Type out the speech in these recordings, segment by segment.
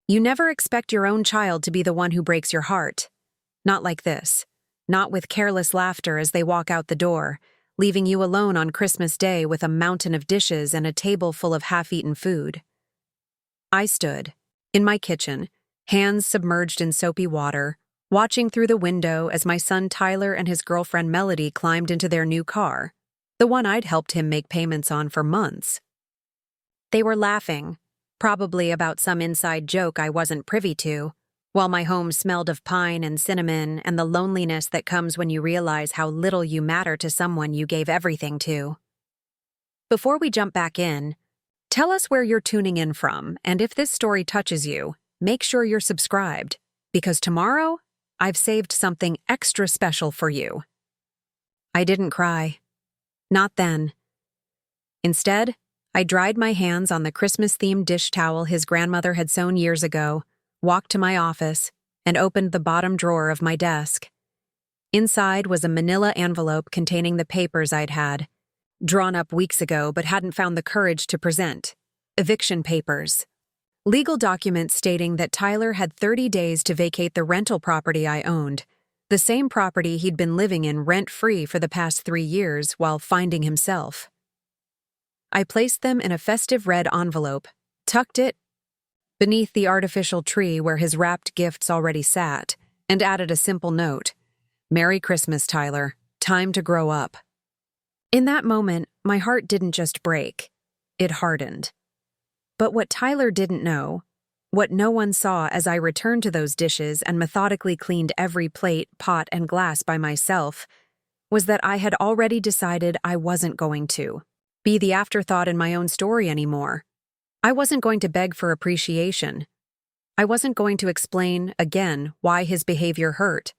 You never expect your own child to be the one who breaks your heart. Not like this. Not with careless laughter as they walk out the door, leaving you alone on Christmas Day with a mountain of dishes and a table full of half-eaten food. I stood, in my kitchen, hands submerged in soapy water, watching through the window as my son Tyler and his girlfriend Melody climbed into their new car, the one I'd helped him make payments on for months. They were laughing, probably about some inside joke I wasn't privy to, while my home smelled of pine and cinnamon and the loneliness that comes when you realize how little you matter to someone you gave everything to. Before we jump back in, tell us where you're tuning in from, and if this story touches you, make sure you're subscribed, because tomorrow, I've saved something extra special for you. I didn't cry. Not then. Instead, I dried my hands on the Christmas-themed dish towel his grandmother had sewn years ago, walked to my office, and opened the bottom drawer of my desk. Inside was a manila envelope containing the papers I'd had, drawn up weeks ago but hadn't found the courage to present. Eviction papers. Legal documents stating that Tyler had 30 days to vacate the rental property I owned, the same property he'd been living in rent-free for the past 3 years while finding himself. I placed them in a festive red envelope, tucked it beneath the artificial tree where his wrapped gifts already sat, and added a simple note: "Merry Christmas, Tyler. Time to grow up." In that moment, my heart didn't just break, it hardened. But what Tyler didn't know, what no one saw as I returned to those dishes and methodically cleaned every plate, pot, and glass by myself, was that I had already decided I wasn't going to be the afterthought in my own story anymore. I wasn't going to beg for appreciation. I wasn't going to explain, again, why his behavior hurt.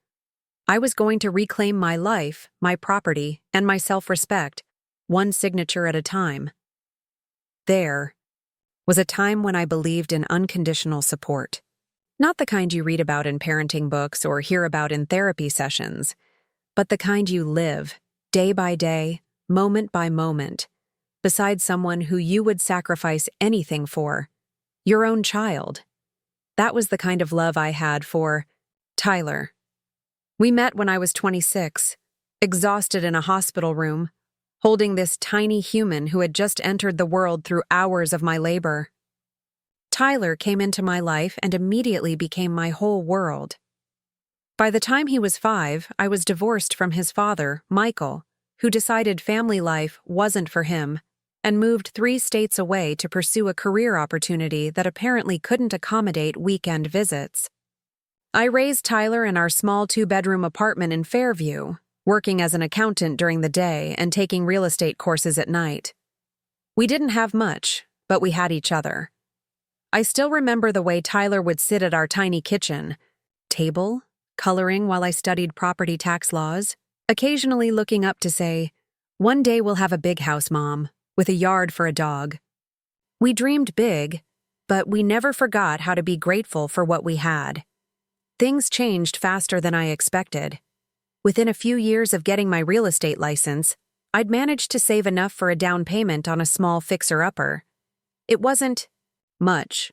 I was going to reclaim my life, my property, and my self-respect, one signature at a time. There was a time when I believed in unconditional support. Not the kind you read about in parenting books or hear about in therapy sessions, but the kind you live, day by day, moment by moment, beside someone who you would sacrifice anything for, your own child. That was the kind of love I had for Tyler. We met when I was 26, exhausted in a hospital room, holding this tiny human who had just entered the world through hours of my labor. Tyler came into my life and immediately became my whole world. By the time he was 5, I was divorced from his father, Michael, who decided family life wasn't for him, and moved 3 states away to pursue a career opportunity that apparently couldn't accommodate weekend visits. I raised Tyler in our small 2-bedroom apartment in Fairview, working as an accountant during the day and taking real estate courses at night. We didn't have much, but we had each other. I still remember the way Tyler would sit at our tiny kitchen table, coloring while I studied property tax laws, occasionally looking up to say, "One day we'll have a big house, Mom, with a yard for a dog." We dreamed big, but we never forgot how to be grateful for what we had. Things changed faster than I expected. Within a few years of getting my real estate license, I'd managed to save enough for a down payment on a small fixer-upper. It wasn't much,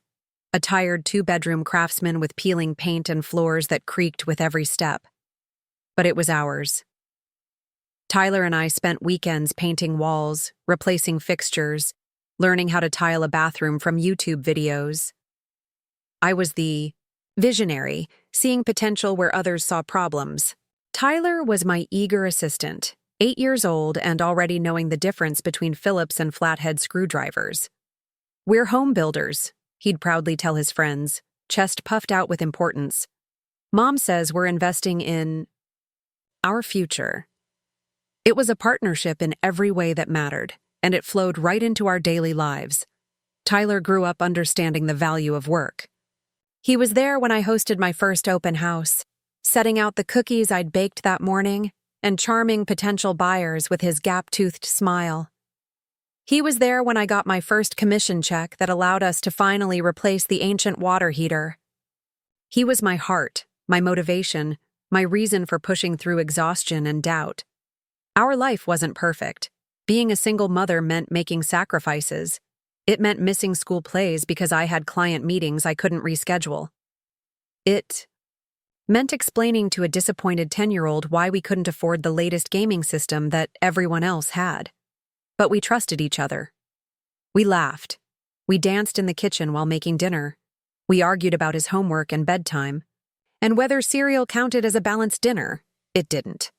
a tired 2-bedroom craftsman with peeling paint and floors that creaked with every step. But it was ours. Tyler and I spent weekends painting walls, replacing fixtures, learning how to tile a bathroom from YouTube videos. I was the visionary, seeing potential where others saw problems. Tyler was my eager assistant, 8 years old and already knowing the difference between Phillips and flathead screwdrivers. "We're home builders," he'd proudly tell his friends, chest puffed out with importance. "Mom says we're investing in our future." It was a partnership in every way that mattered, and it flowed right into our daily lives. Tyler grew up understanding the value of work. He was there when I hosted my first open house, setting out the cookies I'd baked that morning and charming potential buyers with his gap-toothed smile. He was there when I got my first commission check that allowed us to finally replace the ancient water heater. He was my heart, my motivation, my reason for pushing through exhaustion and doubt. Our life wasn't perfect. Being a single mother meant making sacrifices. It meant missing school plays because I had client meetings I couldn't reschedule. It meant explaining to a disappointed 10-year-old why we couldn't afford the latest gaming system that everyone else had. But we trusted each other. We laughed. We danced in the kitchen while making dinner. We argued about his homework and bedtime. And whether cereal counted as a balanced dinner, it didn't.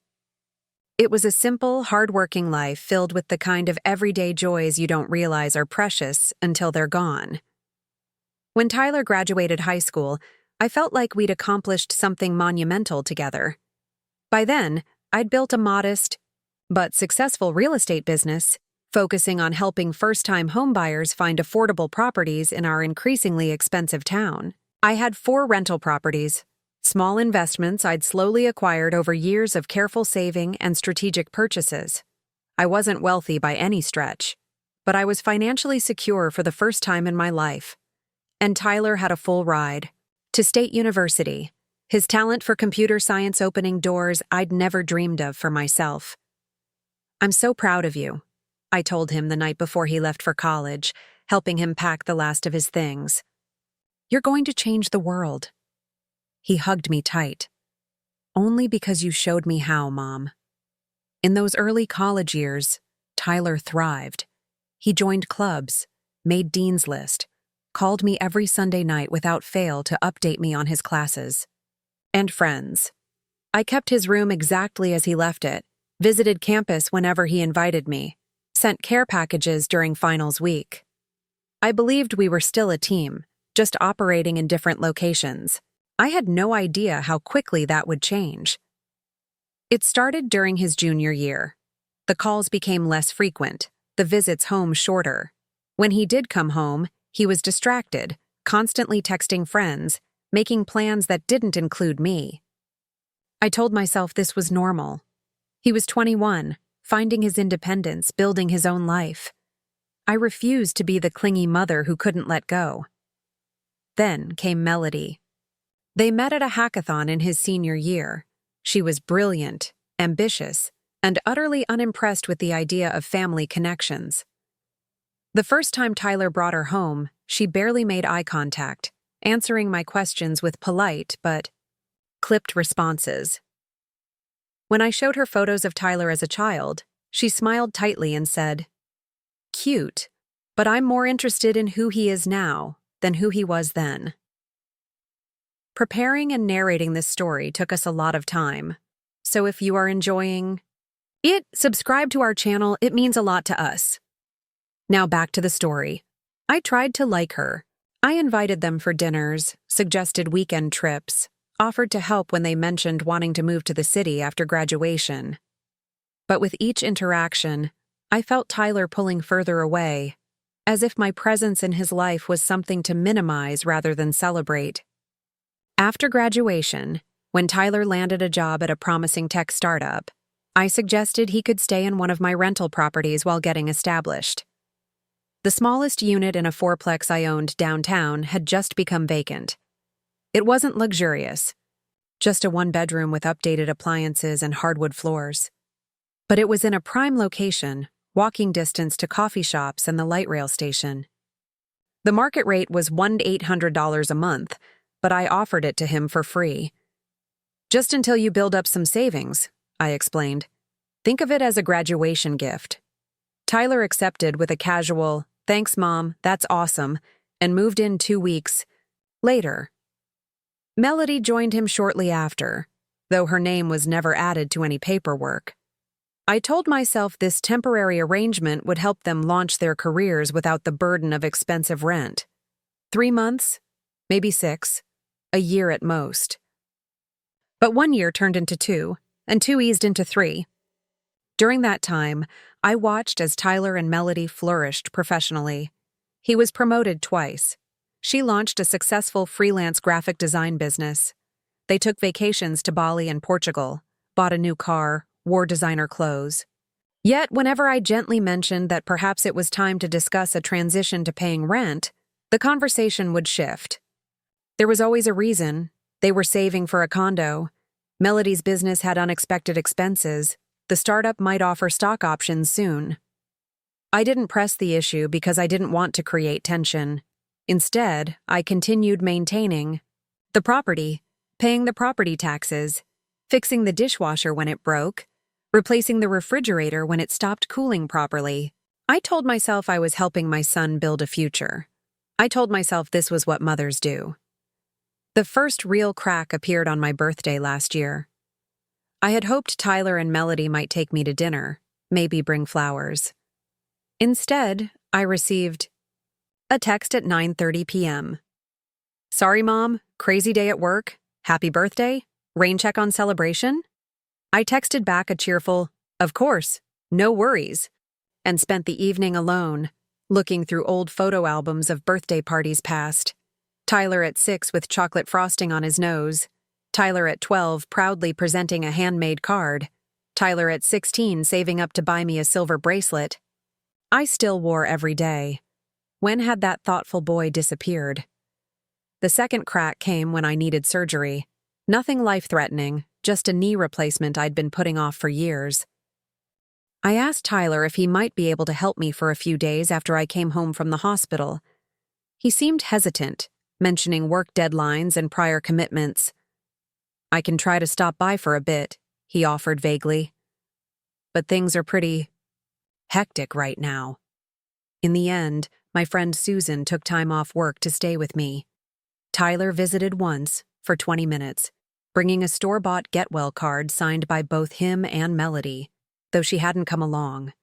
It was a simple, hard-working life filled with the kind of everyday joys you don't realize are precious until they're gone. When Tyler graduated high school, I felt like we'd accomplished something monumental together. By then, I'd built a modest, but successful real estate business, focusing on helping first-time homebuyers find affordable properties in our increasingly expensive town. I had 4 rental properties, small investments I'd slowly acquired over years of careful saving and strategic purchases. I wasn't wealthy by any stretch, but I was financially secure for the first time in my life. And Tyler had a full ride to State University, his talent for computer science opening doors I'd never dreamed of for myself. "I'm so proud of you," I told him the night before he left for college, helping him pack the last of his things. "You're going to change the world." He hugged me tight. "Only because you showed me how, Mom." In those early college years, Tyler thrived. He joined clubs, made Dean's List, called me every Sunday night without fail to update me on his classes. And friends. I kept his room exactly as he left it, visited campus whenever he invited me, sent care packages during finals week. I believed we were still a team, just operating in different locations. I had no idea how quickly that would change. It started during his junior year. The calls became less frequent, the visits home shorter. When he did come home, he was distracted, constantly texting friends, making plans that didn't include me. I told myself this was normal. He was 21, finding his independence, building his own life. I refused to be the clingy mother who couldn't let go. Then came Melody. They met at a hackathon in his senior year. She was brilliant, ambitious, and utterly unimpressed with the idea of family connections. The first time Tyler brought her home, she barely made eye contact, answering my questions with polite but clipped responses. When I showed her photos of Tyler as a child, she smiled tightly and said, "Cute, but I'm more interested in who he is now than who he was then." Preparing and narrating this story took us a lot of time, so if you are enjoying it, subscribe to our channel, it means a lot to us. Now back to the story. I tried to like her. I invited them for dinners, suggested weekend trips, offered to help when they mentioned wanting to move to the city after graduation. But with each interaction, I felt Tyler pulling further away, as if my presence in his life was something to minimize rather than celebrate. After graduation, when Tyler landed a job at a promising tech startup, I suggested he could stay in one of my rental properties while getting established. The smallest unit in a 4-plex I owned downtown had just become vacant. It wasn't luxurious, just a 1-bedroom with updated appliances and hardwood floors. But it was in a prime location, walking distance to coffee shops and the light rail station. The market rate was $100 to $800 a month, but I offered it to him for free. "Just until you build up some savings," I explained. "Think of it as a graduation gift." Tyler accepted with a casual, "Thanks, Mom, that's awesome," and moved in 2 weeks later. Melody joined him shortly after, though her name was never added to any paperwork. I told myself this temporary arrangement would help them launch their careers without the burden of expensive rent. 3 months, maybe 6, a year at most. But 1 year turned into 2, and 2 eased into 3. During that time, I watched as Tyler and Melody flourished professionally. He was promoted twice. She launched a successful freelance graphic design business. They took vacations to Bali and Portugal, bought a new car, wore designer clothes. Yet, whenever I gently mentioned that perhaps it was time to discuss a transition to paying rent, the conversation would shift. There was always a reason. They were saving for a condo. Melody's business had unexpected expenses. The startup might offer stock options soon. I didn't press the issue because I didn't want to create tension. Instead, I continued maintaining the property, paying the property taxes, fixing the dishwasher when it broke, replacing the refrigerator when it stopped cooling properly. I told myself I was helping my son build a future. I told myself this was what mothers do. The first real crack appeared on my birthday last year. I had hoped Tyler and Melody might take me to dinner, maybe bring flowers. Instead, I received a text at 9:30 p.m. "Sorry, Mom, crazy day at work. Happy birthday? Rain check on celebration?" I texted back a cheerful, "Of course, no worries," and spent the evening alone, looking through old photo albums of birthday parties past. Tyler at 6 with chocolate frosting on his nose. Tyler at 12 proudly presenting a handmade card. Tyler at 16 saving up to buy me a silver bracelet. I still wore every day. When had that thoughtful boy disappeared? The second crack came when I needed surgery. Nothing life-threatening, just a knee replacement I'd been putting off for years. I asked Tyler if he might be able to help me for a few days after I came home from the hospital. He seemed hesitant, mentioning work deadlines and prior commitments. "I can try to stop by for a bit," he offered vaguely. "But things are pretty hectic right now." In the end, my friend Susan took time off work to stay with me. Tyler visited once, for 20 minutes, bringing a store-bought get-well card signed by both him and Melody, though she hadn't come along.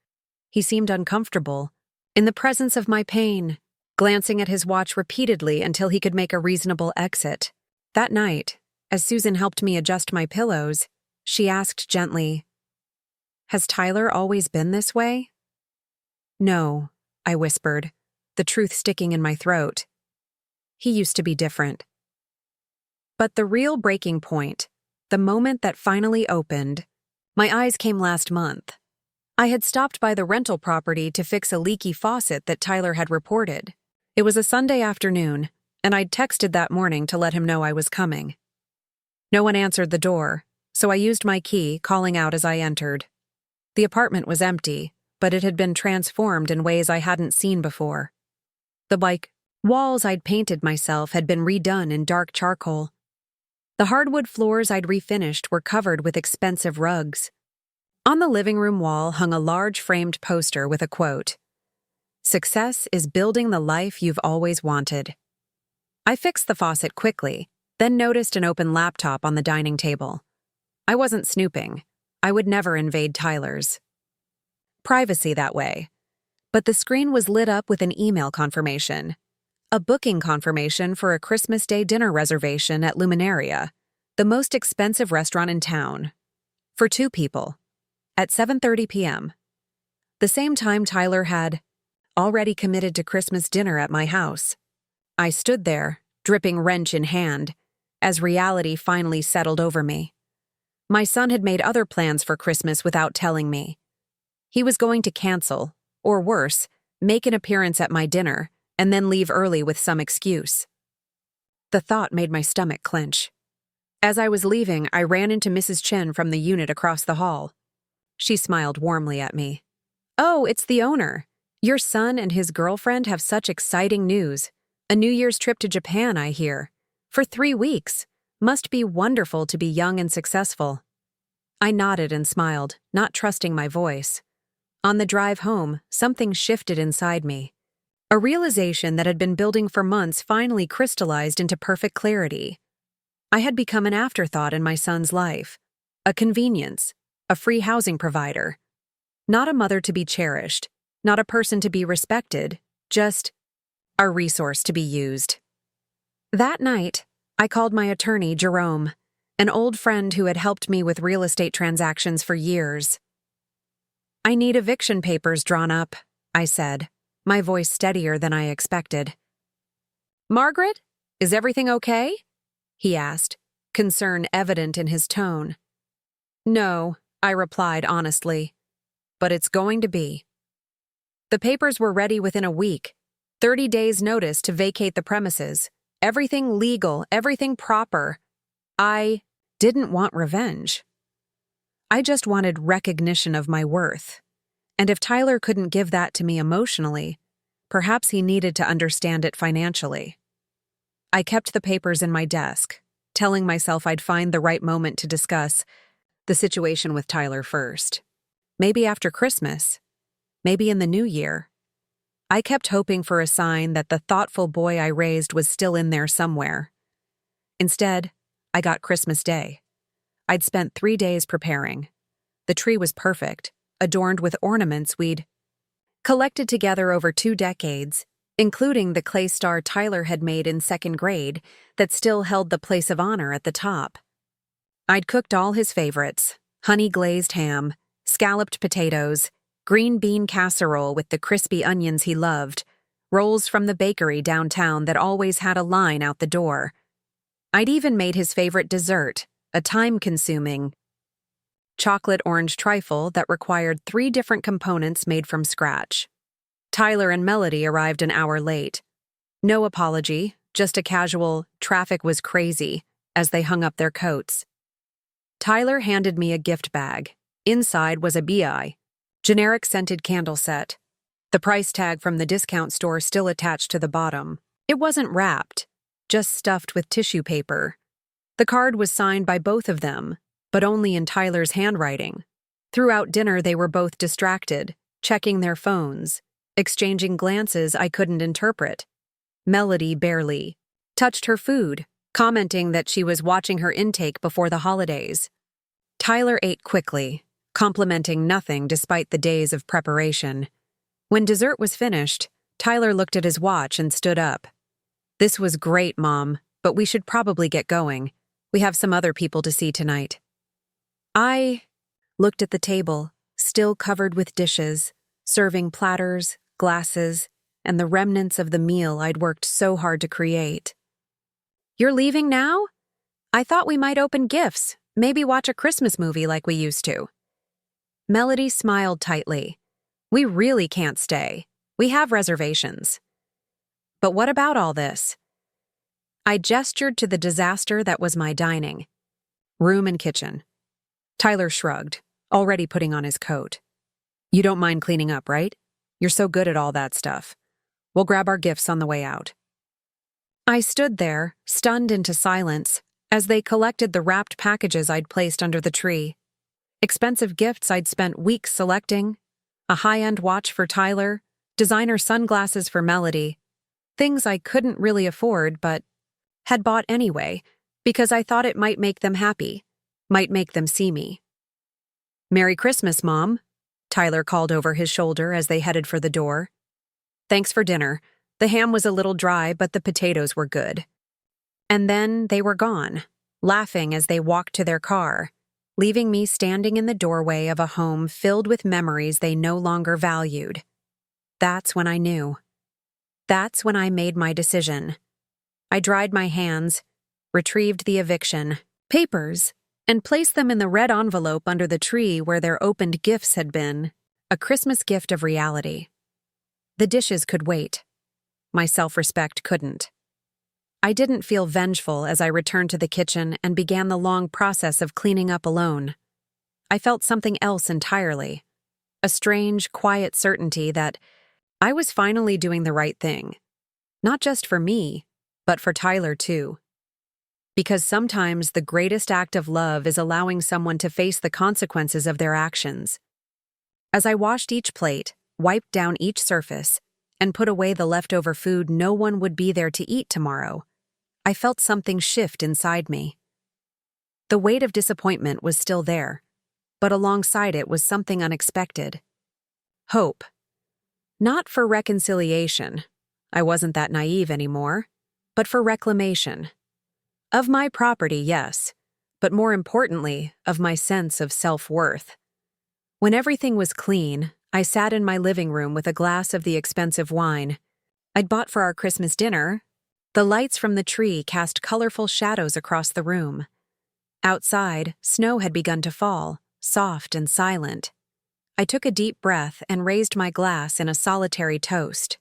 He seemed uncomfortable, in the presence of my pain, glancing at his watch repeatedly until he could make a reasonable exit. That night, as Susan helped me adjust my pillows, she asked gently, "Has Tyler always been this way?" "No," I whispered, the truth sticking in my throat. "He used to be different." But the real breaking point, the moment that finally opened, my eyes came last month. I had stopped by the rental property to fix a leaky faucet that Tyler had reported. It was a Sunday afternoon, and I'd texted that morning to let him know I was coming. No one answered the door, so I used my key, calling out as I entered. The apartment was empty, but it had been transformed in ways I hadn't seen before. The walls I'd painted myself had been redone in dark charcoal. The hardwood floors I'd refinished were covered with expensive rugs. On the living room wall hung a large framed poster with a quote, "Success is building the life you've always wanted." I fixed the faucet quickly, then noticed an open laptop on the dining table. I wasn't snooping. I would never invade Tyler's privacy that way. But the screen was lit up with an email confirmation. A booking confirmation for a Christmas Day dinner reservation at Luminaria, the most expensive restaurant in town. For 2 people. At 7:30 p.m. The same time Tyler had already committed to Christmas dinner at my house. I stood there, dripping wrench in hand, as reality finally settled over me. My son had made other plans for Christmas without telling me. He was going to cancel, or worse, make an appearance at my dinner, and then leave early with some excuse. The thought made my stomach clench. As I was leaving, I ran into Mrs. Chen from the unit across the hall. She smiled warmly at me. "Oh, it's the owner. Your son and his girlfriend have such exciting news. A New Year's trip to Japan, I hear. For 3 weeks. Must be wonderful to be young and successful." I nodded and smiled, not trusting my voice. On the drive home, something shifted inside me. A realization that had been building for months finally crystallized into perfect clarity. I had become an afterthought in my son's life. A convenience. A free housing provider. Not a mother to be cherished. Not a person to be respected. Just a resource to be used. That night, I called my attorney, Jerome, an old friend who had helped me with real estate transactions for years. "I need eviction papers drawn up," I said, my voice steadier than I expected. "Margaret, is everything okay?" he asked, concern evident in his tone. "No," I replied honestly, "but it's going to be." The papers were ready within a week, 30 days' notice to vacate the premises, everything legal, everything proper. I didn't want revenge. I just wanted recognition of my worth. And if Tyler couldn't give that to me emotionally, perhaps he needed to understand it financially. I kept the papers in my desk, telling myself I'd find the right moment to discuss the situation with Tyler first. Maybe after Christmas, maybe in the new year. I kept hoping for a sign that the thoughtful boy I raised was still in there somewhere. Instead, I got Christmas Day. I'd spent 3 days preparing. The tree was perfect, adorned with ornaments we'd collected together over 2 decades, including the clay star Tyler had made in 2nd grade that still held the place of honor at the top. I'd cooked all his favorites: honey-glazed ham, scalloped potatoes, green bean casserole with the crispy onions he loved, rolls from the bakery downtown that always had a line out the door. I'd even made his favorite dessert, a time-consuming chocolate orange trifle that required 3 different components made from scratch. Tyler and Melody arrived an hour late. No apology, just a casual "traffic was crazy" as they hung up their coats. Tyler handed me a gift bag. Inside was a BI, generic scented candle set. The price tag from the discount store still attached to the bottom. It wasn't wrapped, just stuffed with tissue paper. The card was signed by both of them, but only in Tyler's handwriting. Throughout dinner, they were both distracted, checking their phones, exchanging glances I couldn't interpret. Melody barely touched her food, commenting that she was watching her intake before the holidays. Tyler ate quickly, complimenting nothing despite the days of preparation. When dessert was finished, Tyler looked at his watch and stood up. "This was great, Mom, but we should probably get going. We have some other people to see tonight." I looked at the table, still covered with dishes, serving platters, glasses, and the remnants of the meal I'd worked so hard to create. "You're leaving now? I thought we might open gifts, maybe watch a Christmas movie like we used to." Melody smiled tightly. "We really can't stay. We have reservations." "But what about all this?" I gestured to the disaster that was my dining room and kitchen. Tyler shrugged, already putting on his coat. "You don't mind cleaning up, right? You're so good at all that stuff. We'll grab our gifts on the way out." I stood there, stunned into silence, as they collected the wrapped packages I'd placed under the tree. Expensive gifts I'd spent weeks selecting, a high-end watch for Tyler, designer sunglasses for Melody, things I couldn't really afford but had bought anyway because I thought it might make them happy, might make them see me. "Merry Christmas, Mom," Tyler called over his shoulder as they headed for the door. "Thanks for dinner. The ham was a little dry, but the potatoes were good." And then they were gone, laughing as they walked to their car, leaving me standing in the doorway of a home filled with memories they no longer valued. That's when I knew. That's when I made my decision. I dried my hands, retrieved the eviction papers, and placed them in the red envelope under the tree where their opened gifts had been, a Christmas gift of reality. The dishes could wait. My self-respect couldn't. I didn't feel vengeful as I returned to the kitchen and began the long process of cleaning up alone. I felt something else entirely, a strange, quiet certainty that I was finally doing the right thing, not just for me, but for Tyler too. Because sometimes the greatest act of love is allowing someone to face the consequences of their actions. As I washed each plate, wiped down each surface, and put away the leftover food no one would be there to eat tomorrow, I felt something shift inside me. The weight of disappointment was still there, but alongside it was something unexpected. Hope. Not for reconciliation, I wasn't that naive anymore, but for reclamation. Of my property, yes, but more importantly, of my sense of self-worth. When everything was clean, I sat in my living room with a glass of the expensive wine I'd bought for our Christmas dinner. The lights from the tree cast colorful shadows across the room. Outside, snow had begun to fall, soft and silent. I took a deep breath and raised my glass in a solitary toast.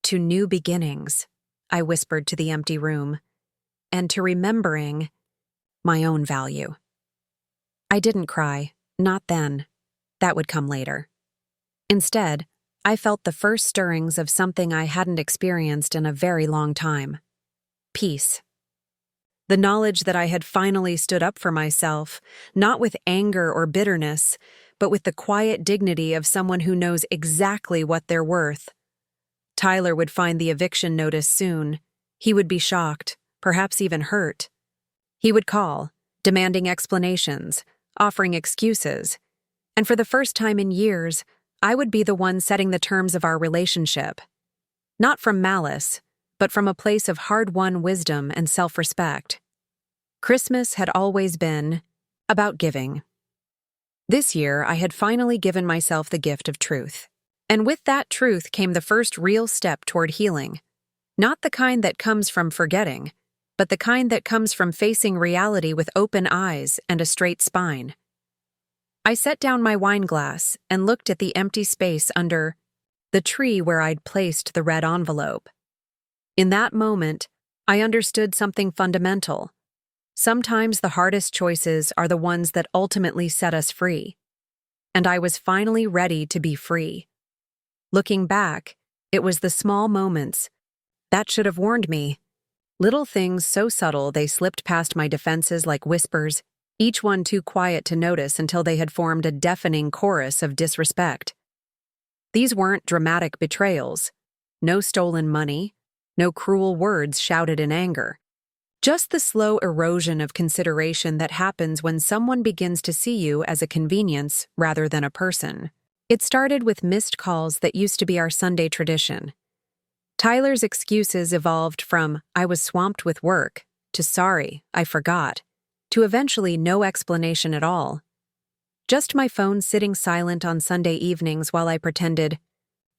"To new beginnings," I whispered to the empty room, and to remembering my own value. I didn't cry, not then. That would come later. Instead, I felt the first stirrings of something I hadn't experienced in a very long time. Peace. The knowledge that I had finally stood up for myself, not with anger or bitterness, but with the quiet dignity of someone who knows exactly what they're worth. Tyler would find the eviction notice soon. He would be shocked, perhaps even hurt. He would call, demanding explanations, offering excuses. And for the first time in years, I would be the one setting the terms of our relationship. Not from malice, but from a place of hard-won wisdom and self-respect. Christmas had always been about giving. This year, I had finally given myself the gift of truth. And with that truth came the first real step toward healing. Not the kind that comes from forgetting, but the kind that comes from facing reality with open eyes and a straight spine. I set down my wine glass and looked at the empty space under the tree where I'd placed the red envelope. In that moment, I understood something fundamental. Sometimes the hardest choices are the ones that ultimately set us free. And I was finally ready to be free. Looking back, it was the small moments that should have warned me. Little things so subtle they slipped past my defenses like whispers, each one too quiet to notice until they had formed a deafening chorus of disrespect. These weren't dramatic betrayals. No stolen money, no cruel words shouted in anger. Just the slow erosion of consideration that happens when someone begins to see you as a convenience rather than a person. It started with missed calls that used to be our Sunday tradition. Tyler's excuses evolved from, "I was swamped with work," to "sorry, I forgot," to eventually no explanation at all. Just my phone sitting silent on Sunday evenings while I pretended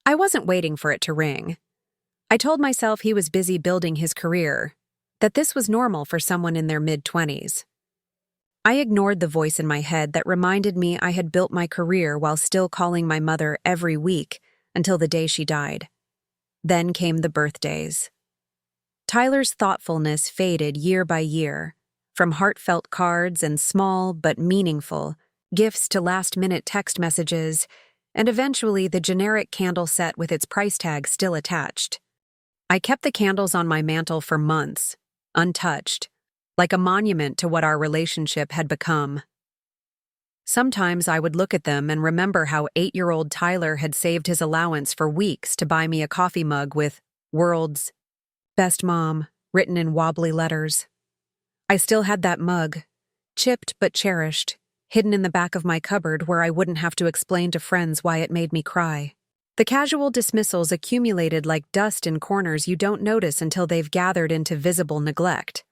I wasn't waiting for it to ring. I told myself he was busy building his career, that this was normal for someone in their mid-20s. I ignored the voice in my head that reminded me I had built my career while still calling my mother every week until the day she died. Then came the birthdays. Tyler's thoughtfulness faded year by year, from heartfelt cards and small but meaningful gifts to last-minute text messages, and eventually the generic candle set with its price tag still attached. I kept the candles on my mantle for months, untouched, like a monument to what our relationship had become. Sometimes I would look at them and remember how 8-year-old Tyler had saved his allowance for weeks to buy me a coffee mug with "World's Best Mom" written in wobbly letters. I still had that mug, chipped but cherished, hidden in the back of my cupboard where I wouldn't have to explain to friends why it made me cry. The casual dismissals accumulated like dust in corners you don't notice until they've gathered into visible neglect.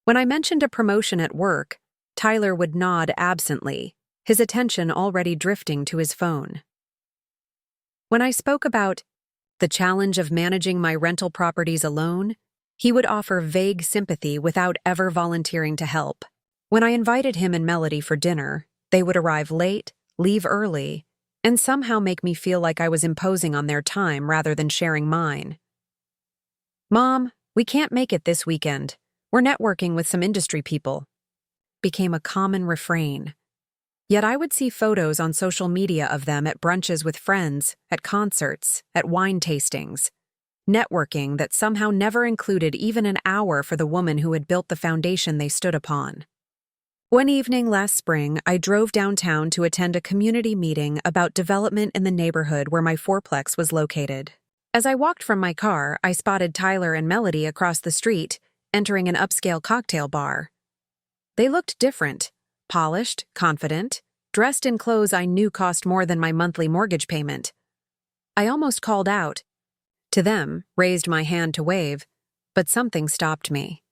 When I mentioned a promotion at work, Tyler would nod absently, his attention already drifting to his phone. When I spoke about the challenge of managing my rental properties alone, he would offer vague sympathy without ever volunteering to help. When I invited him and Melody for dinner, they would arrive late, leave early, and somehow make me feel like I was imposing on their time rather than sharing mine. "Mom, we can't make it this weekend. We're networking with some industry people," became a common refrain. Yet I would see photos on social media of them at brunches with friends, at concerts, at wine tastings. Networking that somehow never included even an hour for the woman who had built the foundation they stood upon. One evening last spring, I drove downtown to attend a community meeting about development in the neighborhood where my fourplex was located. As I walked from my car, I spotted Tyler and Melody across the street, entering an upscale cocktail bar. They looked different, polished, confident, dressed in clothes I knew cost more than my monthly mortgage payment. I almost called out to them, raised my hand to wave, but something stopped me.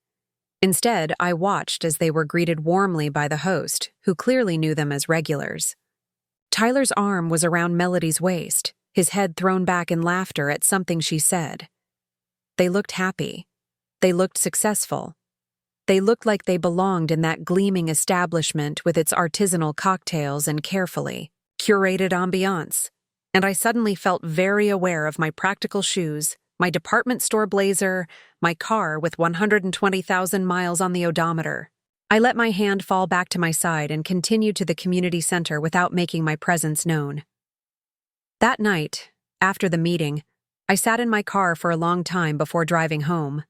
Instead, I watched as they were greeted warmly by the host, who clearly knew them as regulars. Tyler's arm was around Melody's waist, his head thrown back in laughter at something she said. They looked happy. They looked successful. They looked like they belonged in that gleaming establishment with its artisanal cocktails and carefully curated ambiance. And I suddenly felt very aware of my practical shoes, my department store blazer, my car with 120,000 miles on the odometer. I let my hand fall back to my side and continued to the community center without making my presence known. That night, after the meeting, I sat in my car for a long time before driving home.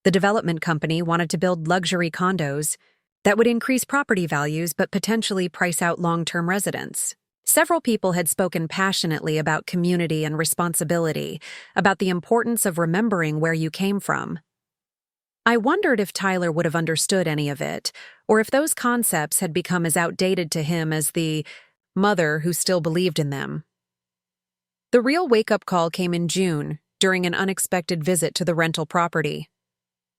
The development company wanted to build luxury condos that would increase property values but potentially price out long-term residents. Several people had spoken passionately about community and responsibility, about the importance of remembering where you came from. I wondered if Tyler would have understood any of it, or if those concepts had become as outdated to him as the mother who still believed in them. The real wake-up call came in June, during an unexpected visit to the rental property.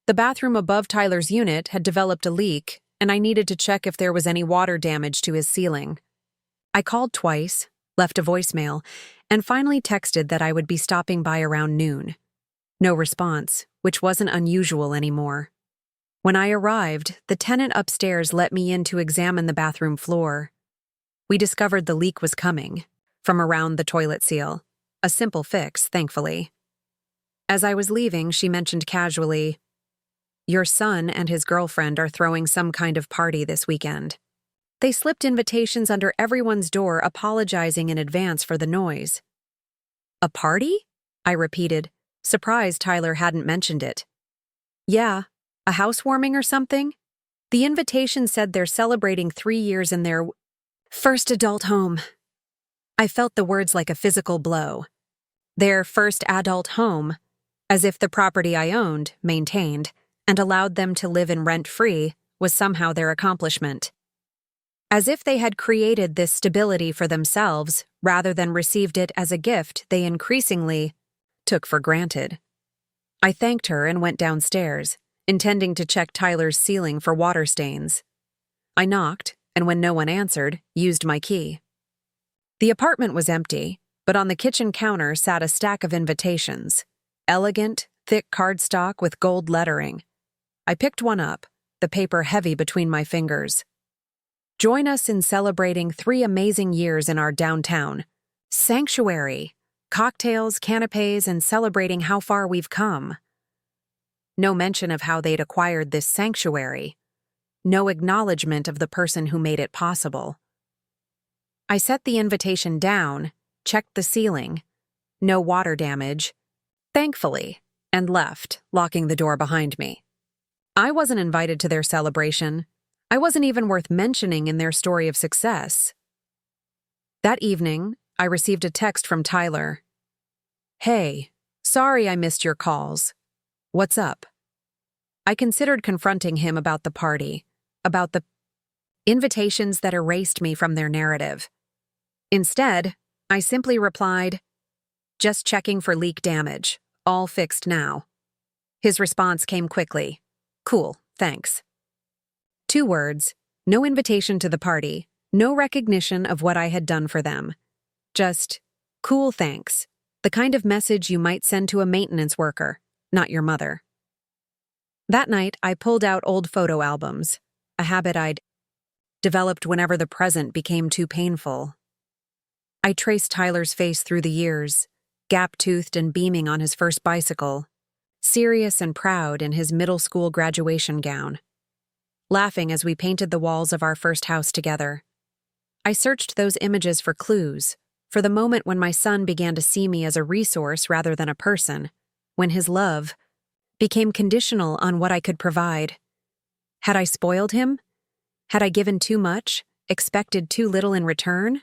The bathroom above Tyler's unit had developed a leak, and I needed to check if there was any water damage to his ceiling. I called twice, left a voicemail, and finally texted that I would be stopping by around noon. No response, which wasn't unusual anymore. When I arrived, the tenant upstairs let me in to examine the bathroom floor. We discovered the leak was coming from around the toilet seal. A simple fix, thankfully. As I was leaving, she mentioned casually, "Your son and his girlfriend are throwing some kind of party this weekend. They slipped invitations under everyone's door, apologizing in advance for the noise." "A party?" I repeated, surprised Tyler hadn't mentioned it. "Yeah, a housewarming or something? The invitation said they're celebrating 3 years in their first adult home." I felt the words like a physical blow. Their first adult home, as if the property I owned, maintained, and allowed them to live in rent-free was somehow their accomplishment. As if they had created this stability for themselves rather than received it as a gift they increasingly took for granted. I thanked her and went downstairs, intending to check Tyler's ceiling for water stains. I knocked, and when no one answered, used my key. The apartment was empty, but on the kitchen counter sat a stack of invitations. Elegant, thick cardstock with gold lettering. I picked one up, the paper heavy between my fingers. "Join us in celebrating 3 amazing years in our downtown sanctuary. Cocktails, canapes, and celebrating how far we've come." No mention of how they'd acquired this sanctuary. No acknowledgement of the person who made it possible. I set the invitation down, checked the ceiling. No water damage, thankfully, and left, locking the door behind me. I wasn't invited to their celebration. I wasn't even worth mentioning in their story of success. That evening, I received a text from Tyler. "Hey, sorry I missed your calls. What's up?" I considered confronting him about the party, about the invitations that erased me from their narrative. Instead, I simply replied, "Just checking for leak damage. All fixed now." His response came quickly. "Cool, thanks." 2 words, no invitation to the party, no recognition of what I had done for them. Just, "Cool, thanks." The kind of message you might send to a maintenance worker, not your mother. That night, I pulled out old photo albums, a habit I'd developed whenever the present became too painful. I traced Tyler's face through the years, gap-toothed and beaming on his first bicycle, serious and proud in his middle school graduation gown, laughing as we painted the walls of our first house together. I searched those images for clues, for the moment when my son began to see me as a resource rather than a person, when his love became conditional on what I could provide. Had I spoiled him? Had I given too much, expected too little in return?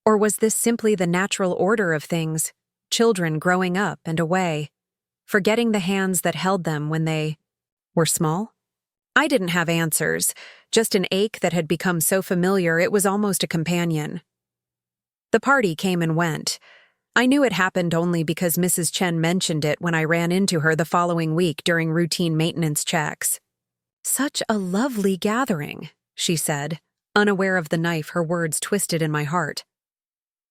Or was this simply the natural order of things, children growing up and away, forgetting the hands that held them when they were small? I didn't have answers, just an ache that had become so familiar it was almost a companion. The party came and went. I knew it happened only because Mrs. Chen mentioned it when I ran into her the following week during routine maintenance checks. "Such a lovely gathering," she said, unaware of the knife her words twisted in my heart.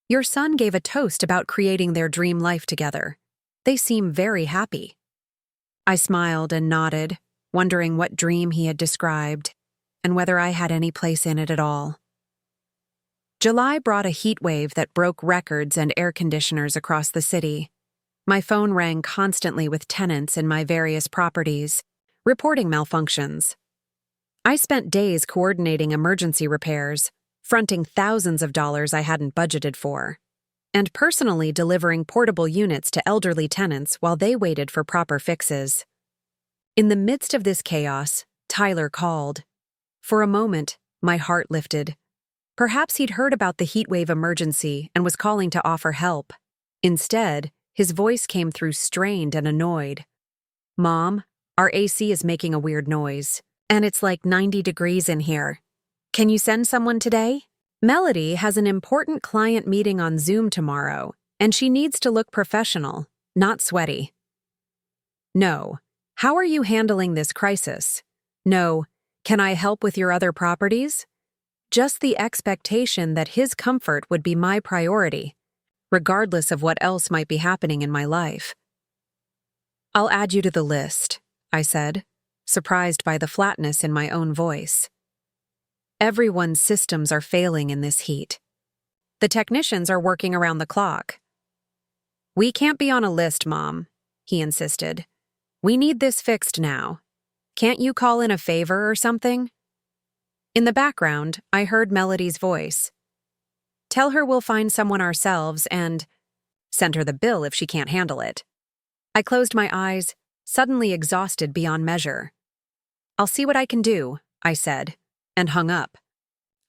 "Your son gave a toast about creating their dream life together. They seem very happy." I smiled and nodded, wondering what dream he had described, and whether I had any place in it at all. July brought a heat wave that broke records and air conditioners across the city. My phone rang constantly with tenants in my various properties, reporting malfunctions. I spent days coordinating emergency repairs, fronting thousands of dollars I hadn't budgeted for. and personally delivering portable units to elderly tenants while they waited for proper fixes. In the midst of this chaos, Tyler called. For a moment, my heart lifted. Perhaps he'd heard about the heatwave emergency and was calling to offer help. Instead, his voice came through strained and annoyed. "Mom, our AC is making a weird noise, and it's like 90 degrees in here. Can you send someone today? Melody has an important client meeting on Zoom tomorrow, and she needs to look professional, not sweaty." No. How are you handling this crisis? No. Can I help with your other properties? Just the expectation that his comfort would be my priority, regardless of what else might be happening in my life. "I'll add you to the list," I said, surprised by the flatness in my own voice. Everyone's systems are failing in this heat. The technicians are working around the clock. "We can't be on a list, Mom," he insisted. "We need this fixed now. Can't you call in a favor or something?" In the background, I heard Melody's voice. "Tell her we'll find someone ourselves and send her the bill if she can't handle it." I closed my eyes, suddenly exhausted beyond measure. "I'll see what I can do," I said, and hung up.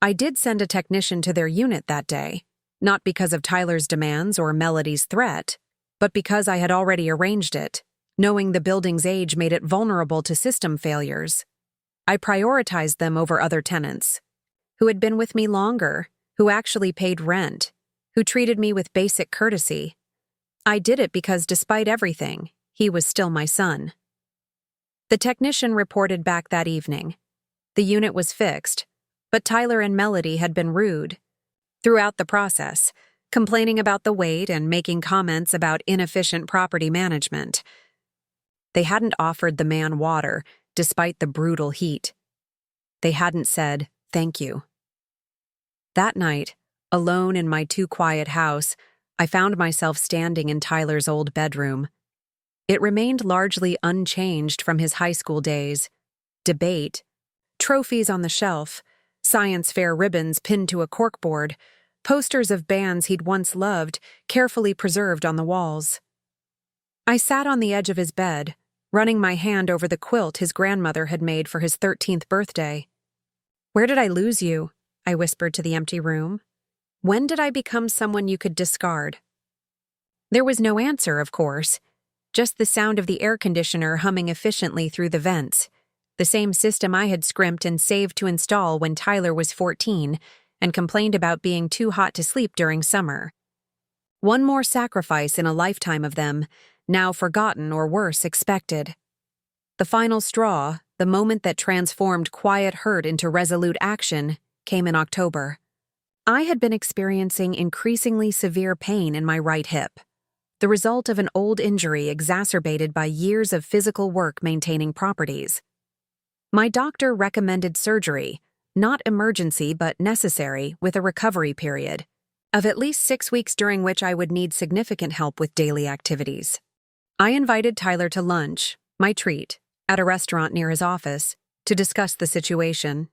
I did send a technician to their unit that day, not because of Tyler's demands or Melody's threat, but because I had already arranged it, knowing the building's age made it vulnerable to system failures. I prioritized them over other tenants, who had been with me longer, who actually paid rent, who treated me with basic courtesy. I did it because despite everything, he was still my son. The technician reported back that evening. The unit was fixed, but Tyler and Melody had been rude. Throughout the process, complaining about the wait and making comments about inefficient property management. They hadn't offered the man water, despite the brutal heat. They hadn't said, "Thank you." That night, alone in my too-quiet house, I found myself standing in Tyler's old bedroom. It remained largely unchanged from his high school days. Debate, trophies on the shelf, science fair ribbons pinned to a corkboard, posters of bands he'd once loved, carefully preserved on the walls. I sat on the edge of his bed, running my hand over the quilt his grandmother had made for his 13th birthday. "Where did I lose you?" I whispered to the empty room. "When did I become someone you could discard?" There was no answer, of course, just the sound of the air conditioner humming efficiently through the vents, the same system I had scrimped and saved to install when Tyler was 14 and complained about being too hot to sleep during summer. One more sacrifice in a lifetime of them, now forgotten or worse, expected. The final straw, the moment that transformed quiet hurt into resolute action, came in October. I had been experiencing increasingly severe pain in my right hip, the result of an old injury exacerbated by years of physical work maintaining properties. My doctor recommended surgery, not emergency but necessary, with a recovery period of at least 6 weeks during which I would need significant help with daily activities. I invited Tyler to lunch, my treat, at a restaurant near his office, to discuss the situation.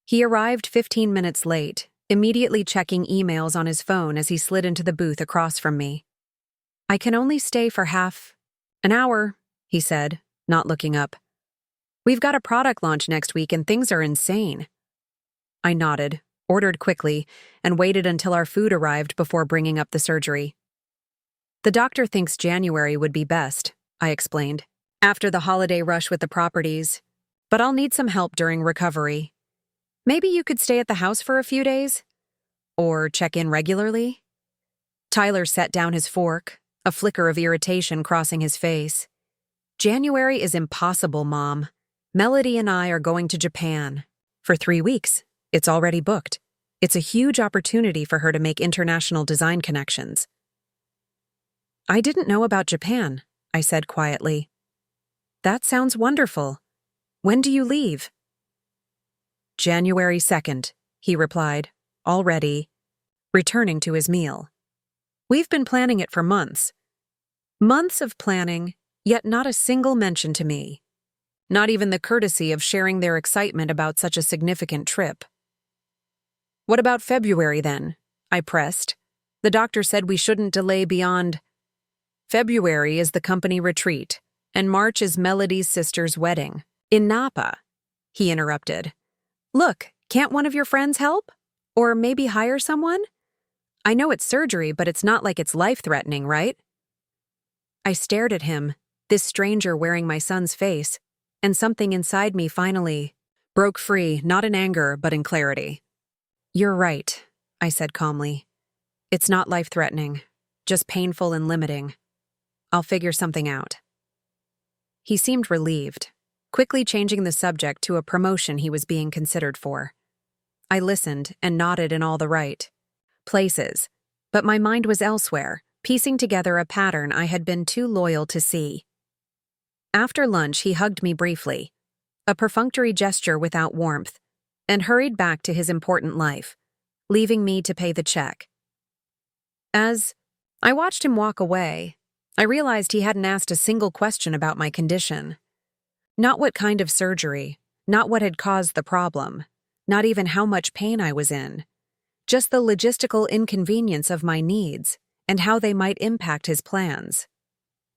He arrived 15 minutes late, immediately checking emails on his phone as he slid into the booth across from me. "I can only stay for half an hour," he said, not looking up. "We've got a product launch next week and things are insane." I nodded, ordered quickly, and waited until our food arrived before bringing up the surgery. "The doctor thinks January would be best," I explained, "after the holiday rush with the properties. But I'll need some help during recovery. Maybe you could stay at the house for a few days? Or check in regularly?" Tyler set down his fork, a flicker of irritation crossing his face. "January is impossible, Mom. Melody and I are going to Japan. For 3 weeks. It's already booked. It's a huge opportunity for her to make international design connections." "I didn't know about Japan," I said quietly. "That sounds wonderful. When do you leave?" "January 2nd, he replied, already returning to his meal. "We've been planning it for months. Months of planning, yet not a single mention to me. Not even the courtesy of sharing their excitement about such a significant trip." "What about February, then?" I pressed. The doctor said we shouldn't delay beyond. February is the company retreat, and March is Melody's sister's wedding. In Napa, he interrupted. Look, can't one of your friends help? Or maybe hire someone? I know it's surgery, but it's not like it's life-threatening, right? I stared at him, this stranger wearing my son's face, and something inside me finally broke free, not in anger, but in clarity. You're right, I said calmly. It's not life-threatening, just painful and limiting. I'll figure something out. He seemed relieved, quickly changing the subject to a promotion he was being considered for. I listened and nodded in all the right places, but my mind was elsewhere, piecing together a pattern I had been too loyal to see. After lunch, he hugged me briefly, a perfunctory gesture without warmth, and hurried back to his important life, leaving me to pay the check. As I watched him walk away, I realized he hadn't asked a single question about my condition. Not what kind of surgery, not what had caused the problem, not even how much pain I was in. Just the logistical inconvenience of my needs and how they might impact his plans.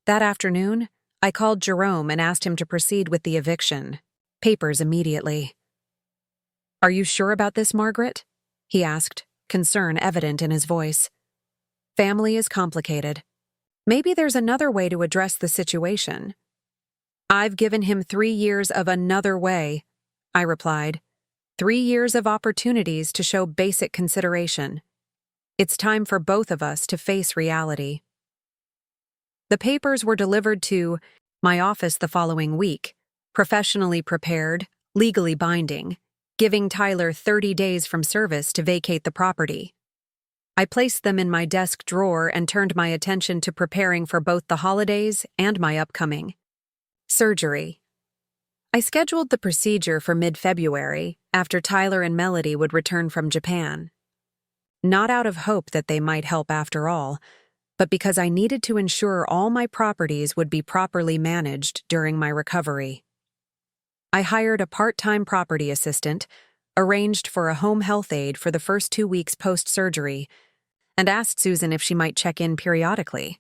That afternoon, I called Jerome and asked him to proceed with the eviction. Papers immediately. Are you sure about this, Margaret? He asked, concern evident in his voice. Family is complicated. Maybe there's another way to address the situation. I've given him 3 years of another way, I replied. 3 years of opportunities to show basic consideration. It's time for both of us to face reality. The papers were delivered to my office the following week, professionally prepared, legally binding, giving Tyler 30 days from service to vacate the property. I placed them in my desk drawer and turned my attention to preparing for both the holidays and my upcoming surgery. I scheduled the procedure for mid-February, after Tyler and Melody would return from Japan. Not out of hope that they might help after all, but because I needed to ensure all my properties would be properly managed during my recovery. I hired a part-time property assistant, arranged for a home health aide for the first 2 weeks post-surgery, and asked Susan if she might check in periodically.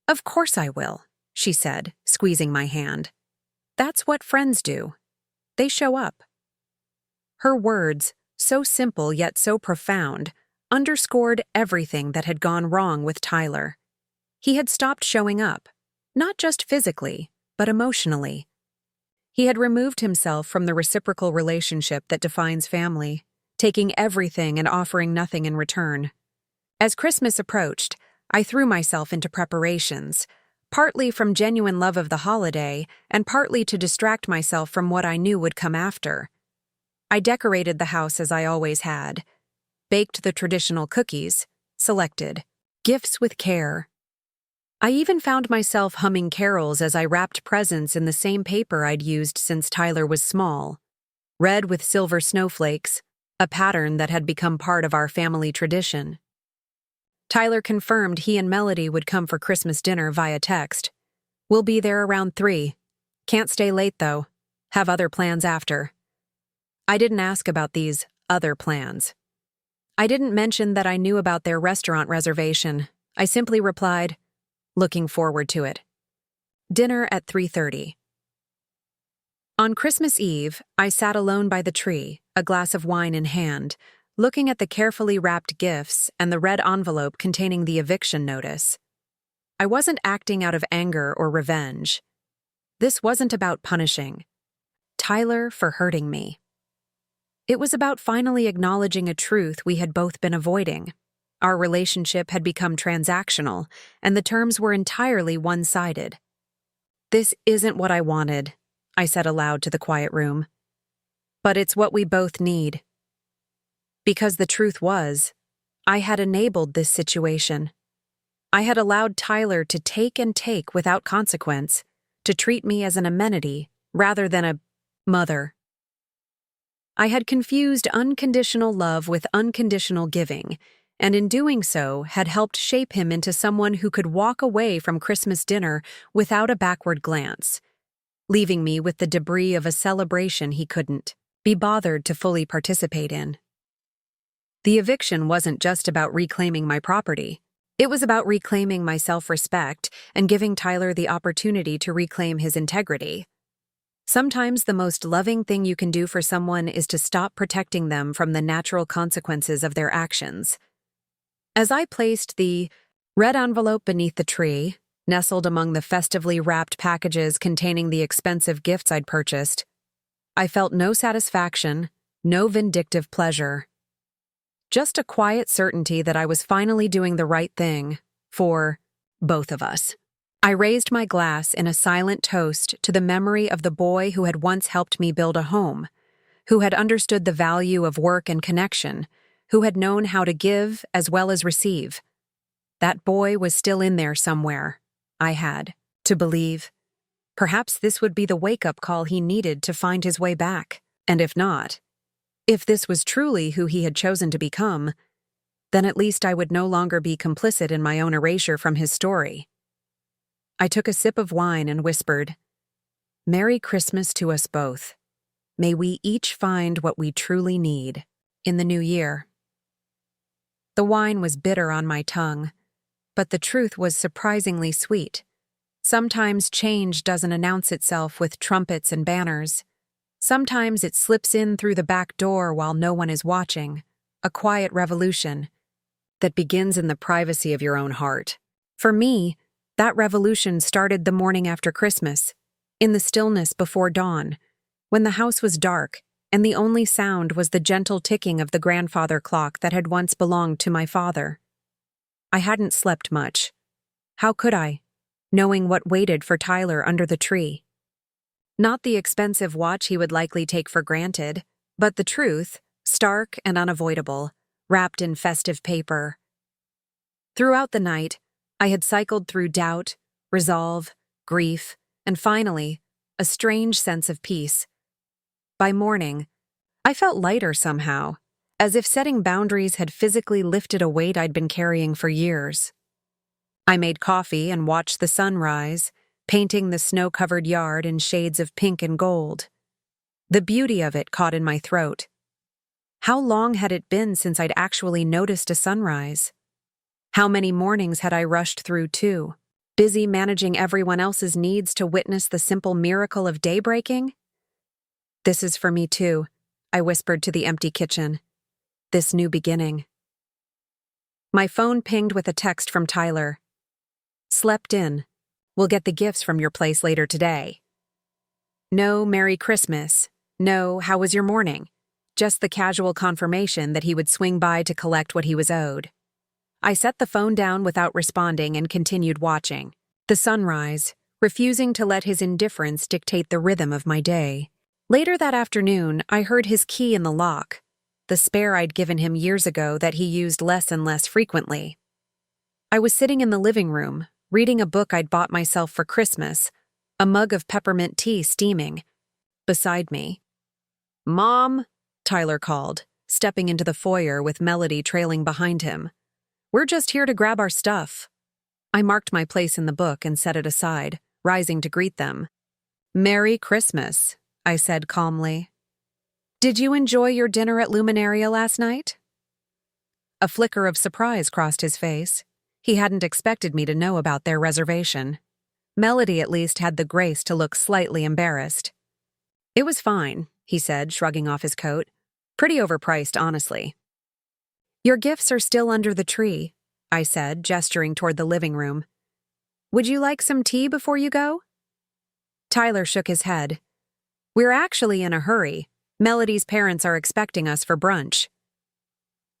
Of course I will, she said, squeezing my hand. That's what friends do. They show up. Her words, so simple yet so profound, underscored everything that had gone wrong with Tyler. He had stopped showing up, not just physically, but emotionally. He had removed himself from the reciprocal relationship that defines family, taking everything and offering nothing in return. As Christmas approached, I threw myself into preparations, partly from genuine love of the holiday and partly to distract myself from what I knew would come after. I decorated the house as I always had, baked the traditional cookies, selected gifts with care. I even found myself humming carols as I wrapped presents in the same paper I'd used since Tyler was small, red with silver snowflakes, a pattern that had become part of our family tradition. Tyler confirmed he and Melody would come for Christmas dinner via text. We'll be there around 3. Can't stay late, though. Have other plans after. I didn't ask about these other plans. I didn't mention that I knew about their restaurant reservation. I simply replied, looking forward to it. Dinner at 3:30. On Christmas Eve, I sat alone by the tree, a glass of wine in hand, looking at the carefully wrapped gifts and the red envelope containing the eviction notice. I wasn't acting out of anger or revenge. This wasn't about punishing Tyler for hurting me. It was about finally acknowledging a truth we had both been avoiding. Our relationship had become transactional, and the terms were entirely one-sided. This isn't what I wanted, I said aloud to the quiet room. But it's what we both need. Because the truth was, I had enabled this situation. I had allowed Tyler to take and take without consequence, to treat me as an amenity rather than a mother. I had confused unconditional love with unconditional giving, and in doing so had helped shape him into someone who could walk away from Christmas dinner without a backward glance, leaving me with the debris of a celebration he couldn't be bothered to fully participate in. The eviction wasn't just about reclaiming my property. It was about reclaiming my self-respect and giving Tyler the opportunity to reclaim his integrity. Sometimes the most loving thing you can do for someone is to stop protecting them from the natural consequences of their actions. As I placed the red envelope beneath the tree, nestled among the festively wrapped packages containing the expensive gifts I'd purchased, I felt no satisfaction, no vindictive pleasure. Just a quiet certainty that I was finally doing the right thing for both of us. I raised my glass in a silent toast to the memory of the boy who had once helped me build a home, who had understood the value of work and connection, who had known how to give as well as receive. That boy was still in there somewhere, I had to believe. Perhaps this would be the wake-up call he needed to find his way back. And if not, if this was truly who he had chosen to become, then at least I would no longer be complicit in my own erasure from his story. I took a sip of wine and whispered, "Merry Christmas to us both. May we each find what we truly need in the new year." The wine was bitter on my tongue, but the truth was surprisingly sweet. Sometimes change doesn't announce itself with trumpets and banners. Sometimes it slips in through the back door while no one is watching, a quiet revolution that begins in the privacy of your own heart. For me, that revolution started the morning after Christmas, in the stillness before dawn, when the house was dark and the only sound was the gentle ticking of the grandfather clock that had once belonged to my father. I hadn't slept much. How could I, knowing what waited for Tyler under the tree? Not the expensive watch he would likely take for granted, but the truth, stark and unavoidable, wrapped in festive paper. Throughout the night, I had cycled through doubt, resolve, grief, and finally, a strange sense of peace. By morning, I felt lighter somehow, as if setting boundaries had physically lifted a weight I'd been carrying for years. I made coffee and watched the sun rise, painting the snow-covered yard in shades of pink and gold. The beauty of it caught in my throat. How long had it been since I'd actually noticed a sunrise? How many mornings had I rushed through, too, busy managing everyone else's needs to witness the simple miracle of daybreaking? "This is for me, too," I whispered to the empty kitchen. "This new beginning." My phone pinged with a text from Tyler. "Slept in. We'll get the gifts from your place later today." No Merry Christmas. No how was your morning? Just the casual confirmation that he would swing by to collect what he was owed. I set the phone down without responding and continued watching the sunrise, refusing to let his indifference dictate the rhythm of my day. Later that afternoon, I heard his key in the lock, the spare I'd given him years ago that he used less and less frequently. I was sitting in the living room, reading a book I'd bought myself for Christmas, a mug of peppermint tea steaming beside me. "Mom," Tyler called, stepping into the foyer with Melody trailing behind him. "We're just here to grab our stuff." I marked my place in the book and set it aside, rising to greet them. "Merry Christmas," I said calmly. "Did you enjoy your dinner at Luminaria last night?" A flicker of surprise crossed his face. He hadn't expected me to know about their reservation. Melody at least had the grace to look slightly embarrassed. "It was fine," he said, shrugging off his coat. "Pretty overpriced, honestly." "Your gifts are still under the tree," I said, gesturing toward the living room. "Would you like some tea before you go?" Tyler shook his head. "We're actually in a hurry. Melody's parents are expecting us for brunch."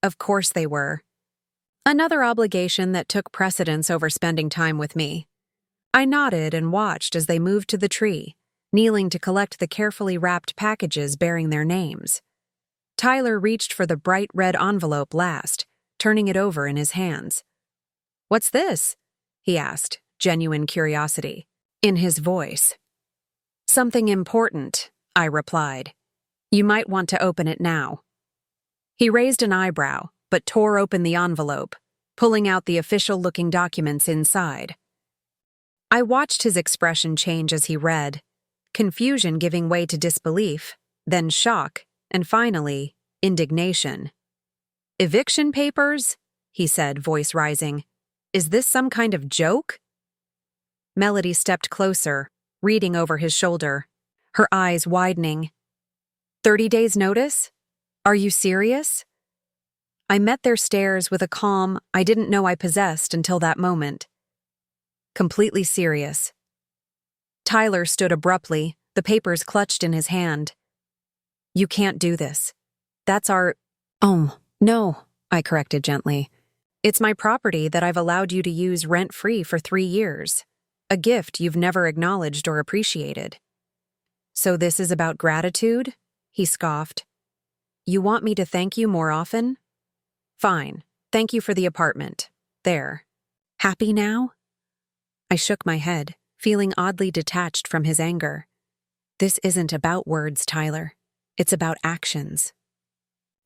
Of course they were. Another obligation that took precedence over spending time with me. I nodded and watched as they moved to the tree, kneeling to collect the carefully wrapped packages bearing their names. Tyler reached for the bright red envelope last, turning it over in his hands. "What's this?" he asked, genuine curiosity in his voice. "Something important," I replied. "You might want to open it now." He raised an eyebrow, but tore open the envelope, pulling out the official-looking documents inside. I watched his expression change as he read, confusion giving way to disbelief, then shock, and finally, indignation. Eviction papers? He said, voice rising. Is this some kind of joke? Melody stepped closer, reading over his shoulder, her eyes widening. 30 days' notice? Are you serious? I met their stares with a calm I didn't know I possessed until that moment. Completely serious. Tyler stood abruptly, the papers clutched in his hand. You can't do this. That's our— Oh, no, I corrected gently. It's my property that I've allowed you to use rent-free for 3 years. A gift you've never acknowledged or appreciated. So this is about gratitude? He scoffed. You want me to thank you more often? Fine. Thank you for the apartment. There. Happy now? I shook my head, feeling oddly detached from his anger. This isn't about words, Tyler. It's about actions.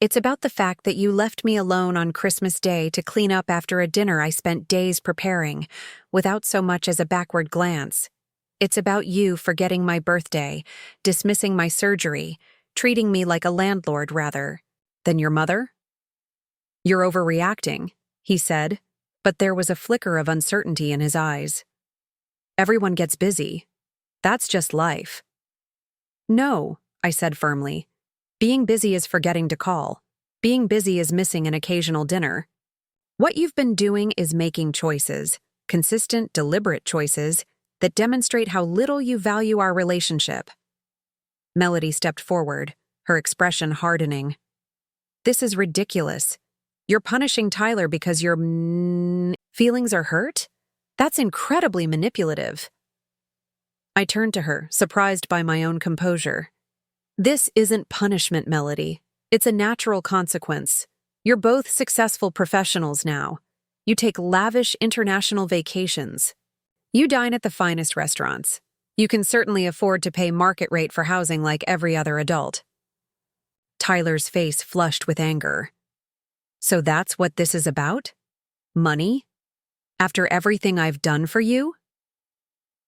It's about the fact that you left me alone on Christmas Day to clean up after a dinner I spent days preparing, without so much as a backward glance. It's about you forgetting my birthday, dismissing my surgery, treating me like a landlord rather than your mother? You're overreacting, he said, but there was a flicker of uncertainty in his eyes. Everyone gets busy. That's just life. No, I said firmly. Being busy is forgetting to call. Being busy is missing an occasional dinner. What you've been doing is making choices, consistent, deliberate choices, that demonstrate how little you value our relationship. Melody stepped forward, her expression hardening. This is ridiculous. You're punishing Tyler because your feelings are hurt? That's incredibly manipulative. I turned to her, surprised by my own composure. This isn't punishment, Melody. It's a natural consequence. You're both successful professionals now. You take lavish international vacations. You dine at the finest restaurants. You can certainly afford to pay market rate for housing like every other adult. Tyler's face flushed with anger. So that's what this is about? Money? After everything I've done for you?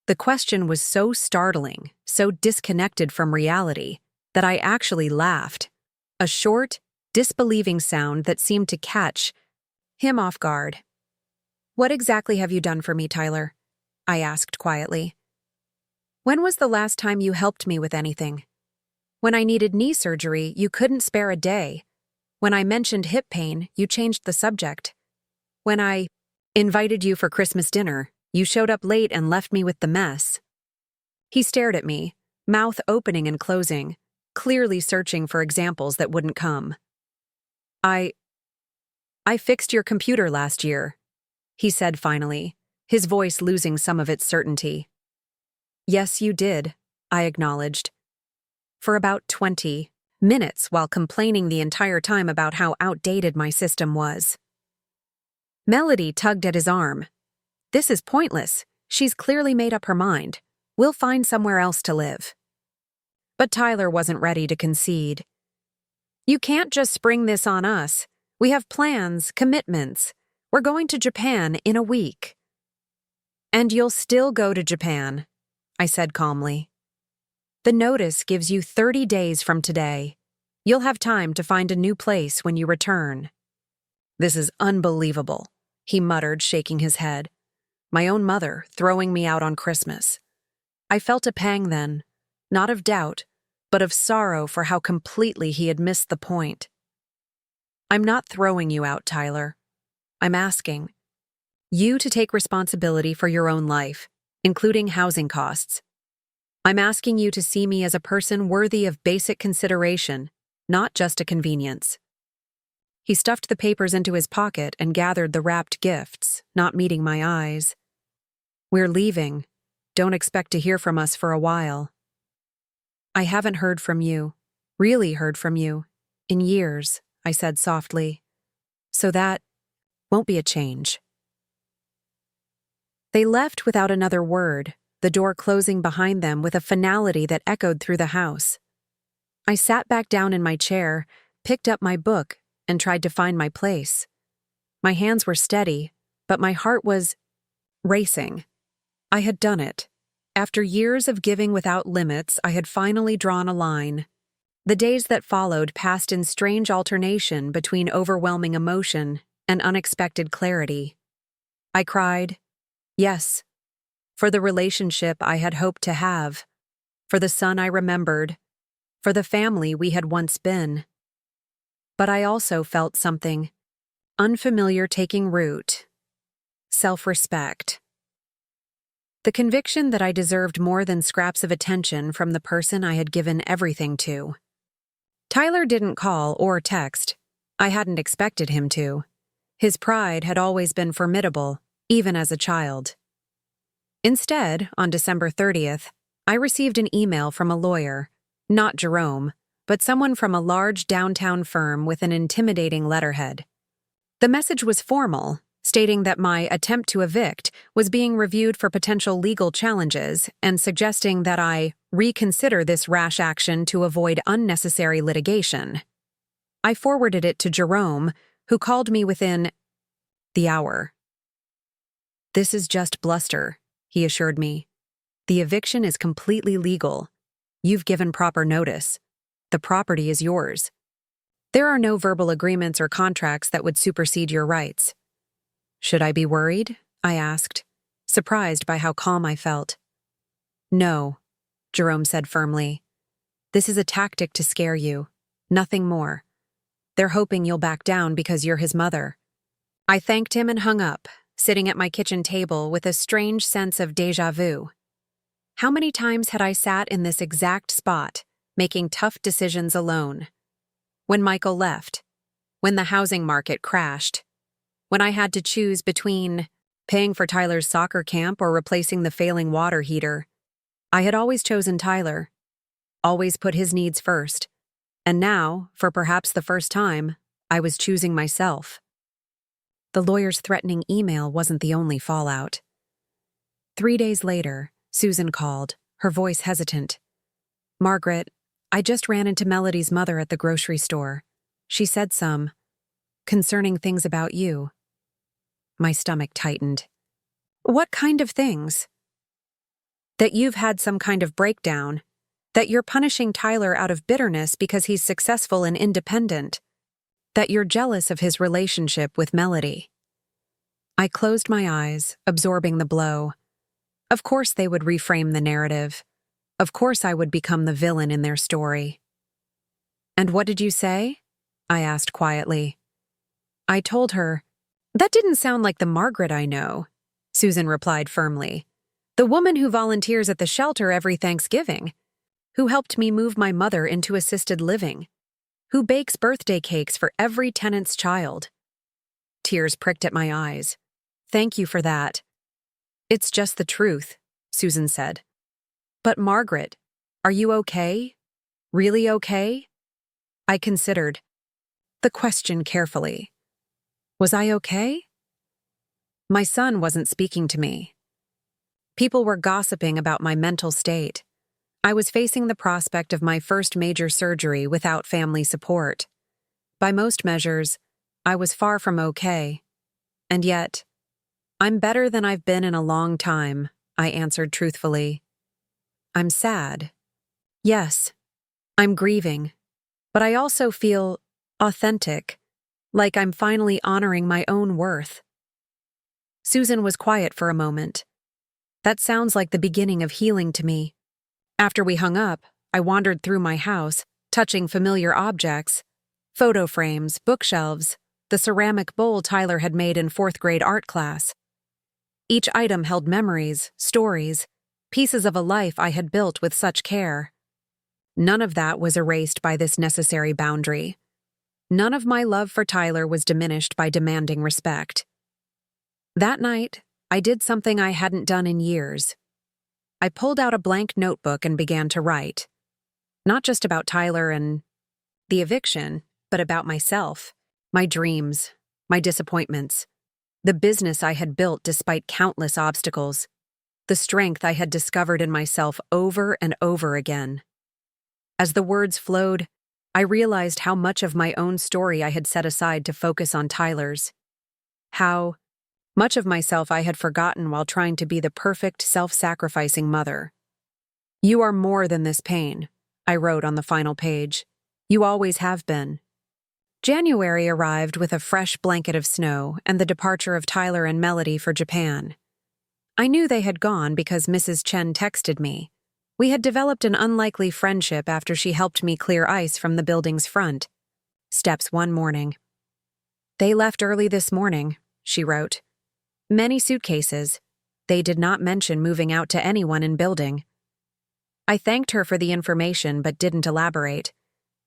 The question was so startling, so disconnected from reality, that I actually laughed. A short, disbelieving sound that seemed to catch him off guard. What exactly have you done for me, Tyler? I asked quietly. When was the last time you helped me with anything? When I needed knee surgery, you couldn't spare a day. When I mentioned hip pain, you changed the subject. When I invited you for Christmas dinner, you showed up late and left me with the mess. He stared at me, mouth opening and closing, clearly searching for examples that wouldn't come. I fixed your computer last year, he said finally, his voice losing some of its certainty. Yes, you did, I acknowledged. For about 20 minutes while complaining the entire time about how outdated my system was. Melody tugged at his arm. This is pointless. She's clearly made up her mind. We'll find somewhere else to live. But Tyler wasn't ready to concede. You can't just spring this on us. We have plans, commitments. We're going to Japan in a week. And you'll still go to Japan, I said calmly. The notice gives you 30 days from today. You'll have time to find a new place when you return. This is unbelievable, he muttered, shaking his head. My own mother throwing me out on Christmas. I felt a pang then, not of doubt, but of sorrow for how completely he had missed the point. I'm not throwing you out, Tyler. I'm asking you to take responsibility for your own life, including housing costs. I'm asking you to see me as a person worthy of basic consideration, not just a convenience. He stuffed the papers into his pocket and gathered the wrapped gifts, not meeting my eyes. We're leaving. Don't expect to hear from us for a while. I haven't heard from you, really heard from you, in years, I said softly. So that won't be a change. They left without another word, the door closing behind them with a finality that echoed through the house. I sat back down in my chair, picked up my book, and tried to find my place. My hands were steady, but my heart was racing. I had done it. After years of giving without limits, I had finally drawn a line. The days that followed passed in strange alternation between overwhelming emotion and unexpected clarity. I cried, yes, for the relationship I had hoped to have, for the son I remembered, for the family we had once been. But I also felt something unfamiliar taking root: self-respect. The conviction that I deserved more than scraps of attention from the person I had given everything to. Tyler didn't call or text. I hadn't expected him to. His pride had always been formidable, even as a child. Instead, on December 30th, I received an email from a lawyer, not Jerome, but someone from a large downtown firm with an intimidating letterhead. The message was formal, stating that my attempt to evict was being reviewed for potential legal challenges and suggesting that I reconsider this rash action to avoid unnecessary litigation. I forwarded it to Jerome, who called me within the hour. "This is just bluster," he assured me. "The eviction is completely legal. You've given proper notice. The property is yours. There are no verbal agreements or contracts that would supersede your rights." "Should I be worried?" I asked, surprised by how calm I felt. "No," Jerome said firmly. "This is a tactic to scare you, nothing more. They're hoping you'll back down because you're his mother." I thanked him and hung up, sitting at my kitchen table with a strange sense of déjà vu. How many times had I sat in this exact spot, making tough decisions alone? When Michael left, when the housing market crashed, when I had to choose between paying for Tyler's soccer camp or replacing the failing water heater. I had always chosen Tyler, always put his needs first, and now, for perhaps the first time, I was choosing myself. The lawyer's threatening email wasn't the only fallout. 3 days later, Susan called, her voice hesitant. "Margaret, I just ran into Melody's mother at the grocery store. She said some concerning things about you." My stomach tightened. "What kind of things?" "That you've had some kind of breakdown. That you're punishing Tyler out of bitterness because he's successful and independent. That you're jealous of his relationship with Melody." I closed my eyes, absorbing the blow. Of course they would reframe the narrative. Of course I would become the villain in their story. "And what did you say?" I asked quietly. I told her, "That didn't sound like the Margaret I know," Susan replied firmly. "The woman who volunteers at the shelter every Thanksgiving, who helped me move my mother into assisted living, who bakes birthday cakes for every tenant's child." Tears pricked at my eyes. "Thank you for that." "It's just the truth," Susan said. "But Margaret, are you okay? Really okay?" I considered the question carefully. Was I okay? My son wasn't speaking to me. People were gossiping about my mental state. I was facing the prospect of my first major surgery without family support. By most measures, I was far from okay. And yet, "I'm better than I've been in a long time," I answered truthfully. "I'm sad. Yes, I'm grieving. But I also feel authentic, like I'm finally honoring my own worth." Susan was quiet for a moment. That sounds like the beginning of healing to me. After we hung up, I wandered through my house, touching familiar objects: photo frames, bookshelves, the ceramic bowl Tyler had made in 4th grade art class. Each item held memories, stories, pieces of a life I had built with such care. None of that was erased by this necessary boundary. None of my love for Tyler was diminished by demanding respect. That night, I did something I hadn't done in years. I pulled out a blank notebook and began to write. Not just about Tyler and the eviction, but about myself, my dreams, my disappointments, the business I had built despite countless obstacles, the strength I had discovered in myself over and over again. As the words flowed, I realized how much of my own story I had set aside to focus on Tyler's. How much of myself I had forgotten while trying to be the perfect, self-sacrificing mother. "You are more than this pain," I wrote on the final page. You always have been. January arrived with a fresh blanket of snow and the departure of Tyler and Melody for Japan. I knew they had gone because Mrs. Chen texted me. We had developed an unlikely friendship after she helped me clear ice from the building's front. Steps one morning. They left early this morning, she wrote. Many suitcases. They did not mention moving out to anyone in building. I thanked her for the information but didn't elaborate.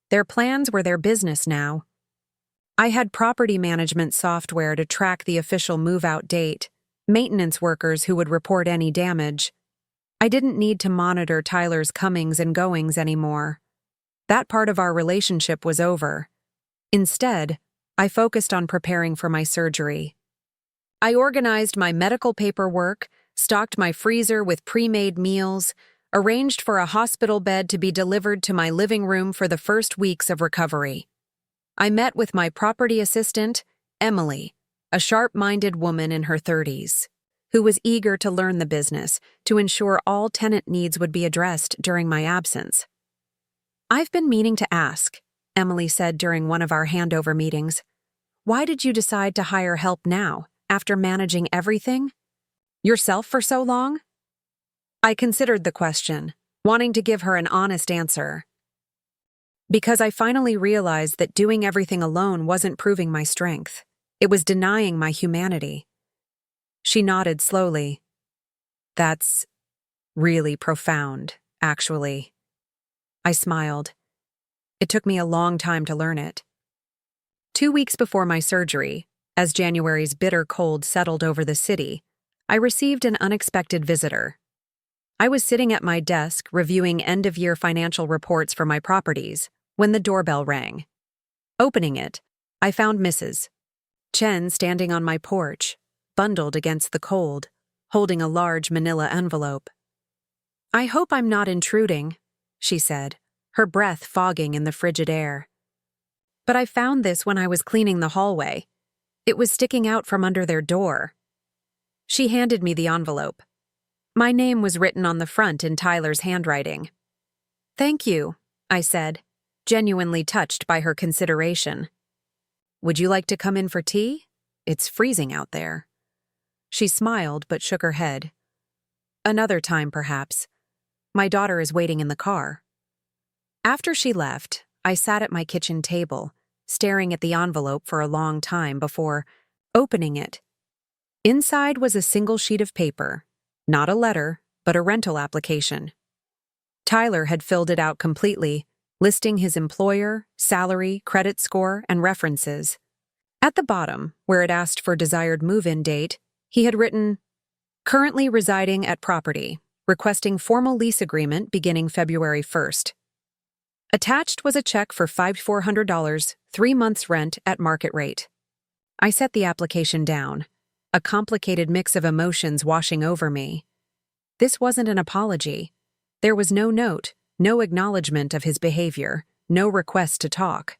Their plans were their business now. I had property management software to track the official move-out date, maintenance workers who would report any damage. I didn't need to monitor Tyler's comings and goings anymore. That part of our relationship was over. Instead, I focused on preparing for my surgery. I organized my medical paperwork, stocked my freezer with pre-made meals, arranged for a hospital bed to be delivered to my living room for the first weeks of recovery. I met with my property assistant, Emily, a sharp-minded woman in her 30s, who was eager to learn the business to ensure all tenant needs would be addressed during my absence. I've been meaning to ask, Emily said during one of our handover meetings. Why did you decide to hire help now, after managing everything? Yourself for so long? I considered the question, wanting to give her an honest answer. Because I finally realized that doing everything alone wasn't proving my strength. It was denying my humanity. She nodded slowly. That's really profound, actually. I smiled. It took me a long time to learn it. 2 weeks before my surgery, as January's bitter cold settled over the city, I received an unexpected visitor. I was sitting at my desk reviewing end-of-year financial reports for my properties when the doorbell rang. Opening it, I found Mrs. Chen standing on my porch, bundled against the cold, holding a large manila envelope. I hope I'm not intruding, she said, her breath fogging in the frigid air. But I found this when I was cleaning the hallway. It was sticking out from under their door. She handed me the envelope. My name was written on the front in Tyler's handwriting. Thank you, I said, genuinely touched by her consideration. Would you like to come in for tea? It's freezing out there. She smiled but shook her head. Another time, perhaps. My daughter is waiting in the car. After she left, I sat at my kitchen table, staring at the envelope for a long time before opening it. Inside was a single sheet of paper, not a letter, but a rental application. Tyler had filled it out completely, listing his employer, salary, credit score, and references. At the bottom, where it asked for desired move-in date, he had written, currently residing at property, requesting formal lease agreement beginning February 1st. Attached was a check for $5,400, 3 months' rent at market rate. I set the application down, a complicated mix of emotions washing over me. This wasn't an apology. There was no note, no acknowledgement of his behavior, no request to talk.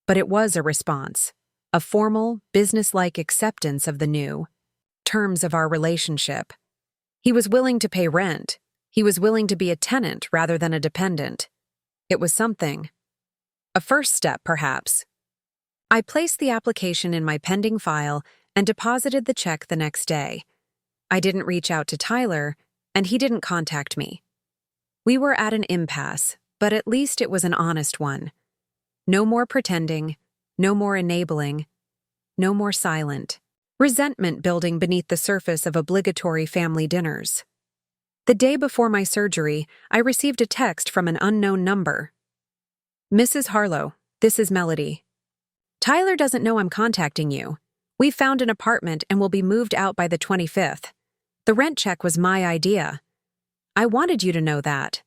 But it was a response, a formal, businesslike acceptance of the new terms of our relationship. He was willing to pay rent. He was willing to be a tenant rather than a dependent. It was something. A first step, perhaps. I placed the application in my pending file and deposited the check the next day. I didn't reach out to Tyler, and he didn't contact me. We were at an impasse, but at least it was an honest one. No more pretending, no more enabling, no more silent. Resentment building beneath the surface of obligatory family dinners. The day before my surgery, I received a text from an unknown number. Mrs. Harlow, this is Melody. Tyler doesn't know I'm contacting you. We found an apartment and will be moved out by the 25th. The rent check was my idea. I wanted you to know that.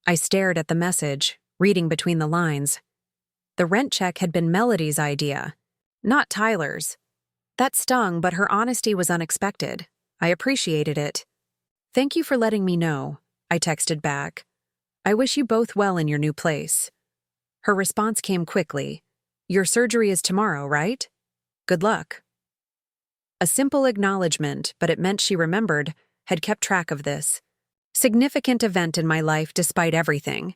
I stared at the message, reading between the lines. The rent check had been Melody's idea, not Tyler's. That stung, but her honesty was unexpected. I appreciated it. Thank you for letting me know, I texted back. I wish you both well in your new place. Her response came quickly. Your surgery is tomorrow, right? Good luck. A simple acknowledgement, but it meant she remembered, had kept track of this significant event in my life despite everything.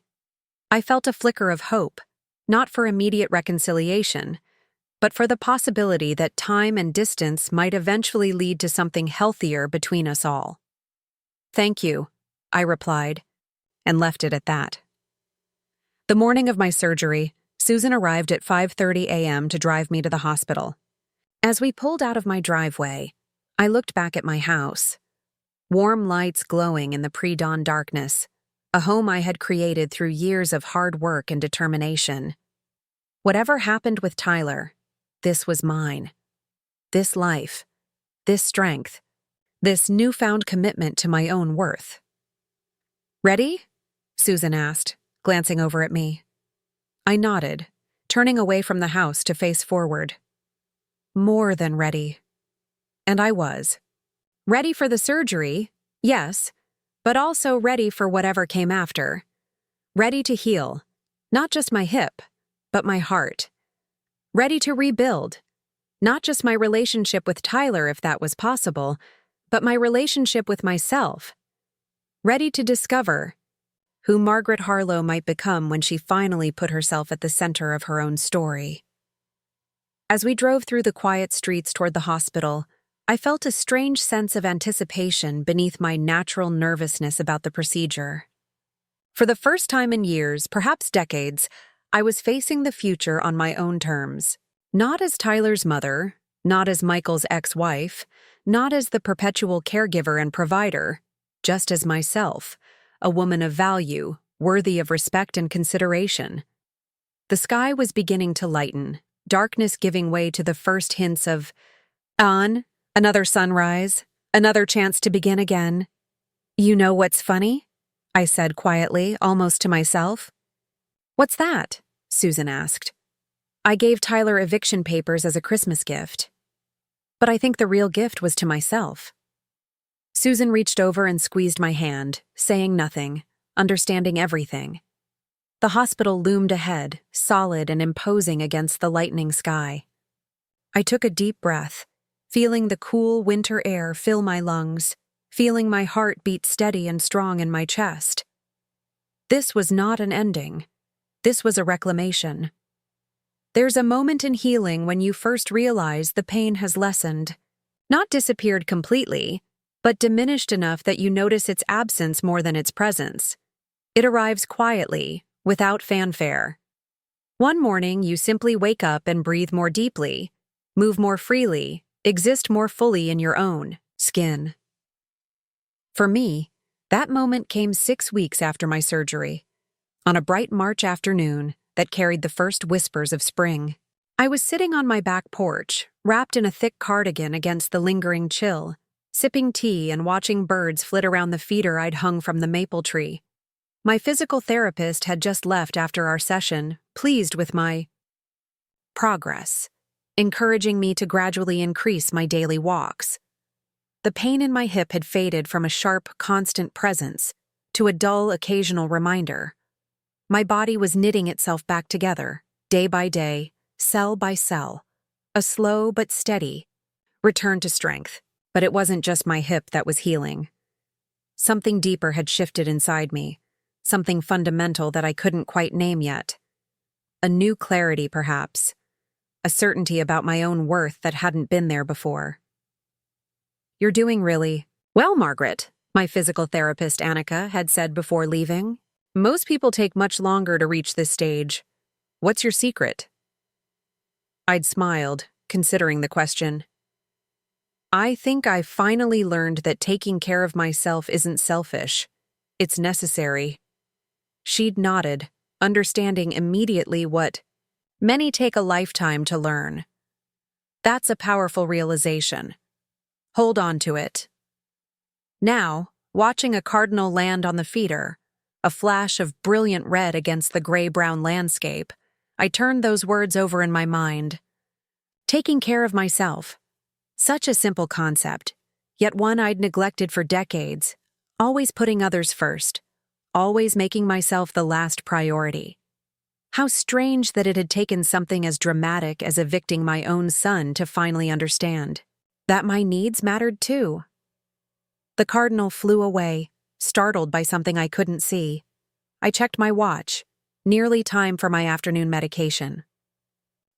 I felt a flicker of hope, Not for immediate reconciliation, but for the possibility that time and distance might eventually lead to something healthier between us all. "Thank you," I replied, and left it at that. The morning of my surgery, Susan arrived at 5:30 a.m. to drive me to the hospital. As we pulled out of my driveway, I looked back at my house. Warm lights glowing in the pre-dawn darkness, a home I had created through years of hard work and determination. Whatever happened with Tyler, this was mine. This life, this strength, this newfound commitment to my own worth. "Ready?" Susan asked, glancing over at me. I nodded, turning away from the house to face forward. More than ready. And I was. Ready for the surgery, yes, but also ready for whatever came after. Ready to heal, not just my hip, but my heart. Ready to rebuild, not just my relationship with Tyler if that was possible, but my relationship with myself. Ready to discover who Margaret Harlow might become when she finally put herself at the center of her own story. As we drove through the quiet streets toward the hospital, I felt a strange sense of anticipation beneath my natural nervousness about the procedure. For the first time in years, perhaps decades, I was facing the future on my own terms. Not as Tyler's mother, not as Michael's ex-wife, not as the perpetual caregiver and provider, just as myself, a woman of value, worthy of respect and consideration. The sky was beginning to lighten, darkness giving way to the first hints of another sunrise, another chance to begin again. "You know what's funny?" I said quietly, almost to myself. "What's that?" Susan asked. "I gave Tyler eviction papers as a Christmas gift. But I think the real gift was to myself." Susan reached over and squeezed my hand, saying nothing, understanding everything. The hospital loomed ahead, solid and imposing against the lightening sky. I took a deep breath, feeling the cool winter air fill my lungs, feeling my heart beat steady and strong in my chest. This was not an ending. This was a reclamation. There's a moment in healing when you first realize the pain has lessened. Not disappeared completely, but diminished enough that you notice its absence more than its presence. It arrives quietly, without fanfare. One morning, you simply wake up and breathe more deeply, move more freely, exist more fully in your own skin. For me, that moment came 6 weeks after my surgery, on a bright March afternoon that carried the first whispers of spring. I was sitting on my back porch, wrapped in a thick cardigan against the lingering chill, sipping tea and watching birds flit around the feeder I'd hung from the maple tree. My physical therapist had just left after our session, pleased with my progress, encouraging me to gradually increase my daily walks. The pain in my hip had faded from a sharp, constant presence to a dull, occasional reminder. My body was knitting itself back together, day by day, cell by cell, a slow but steady return to strength. But it wasn't just my hip that was healing. Something deeper had shifted inside me, something fundamental that I couldn't quite name yet. A new clarity, perhaps, a certainty about my own worth that hadn't been there before. "You're doing really well, Margaret," my physical therapist Annika had said before leaving. "Most people take much longer to reach this stage. What's your secret?" I'd smiled, considering the question. "I think I finally learned that taking care of myself isn't selfish. It's necessary." She'd nodded, understanding immediately what many take a lifetime to learn. That's a powerful realization. Hold on to it. Now, watching a cardinal land on the feeder, a flash of brilliant red against the gray-brown landscape, I turned those words over in my mind. Taking care of myself. Such a simple concept, yet one I'd neglected for decades, always putting others first, always making myself the last priority. How strange that it had taken something as dramatic as evicting my own son to finally understand that my needs mattered too. The cardinal flew away, startled by something I couldn't see. I checked my watch. nearly time for my afternoon medication.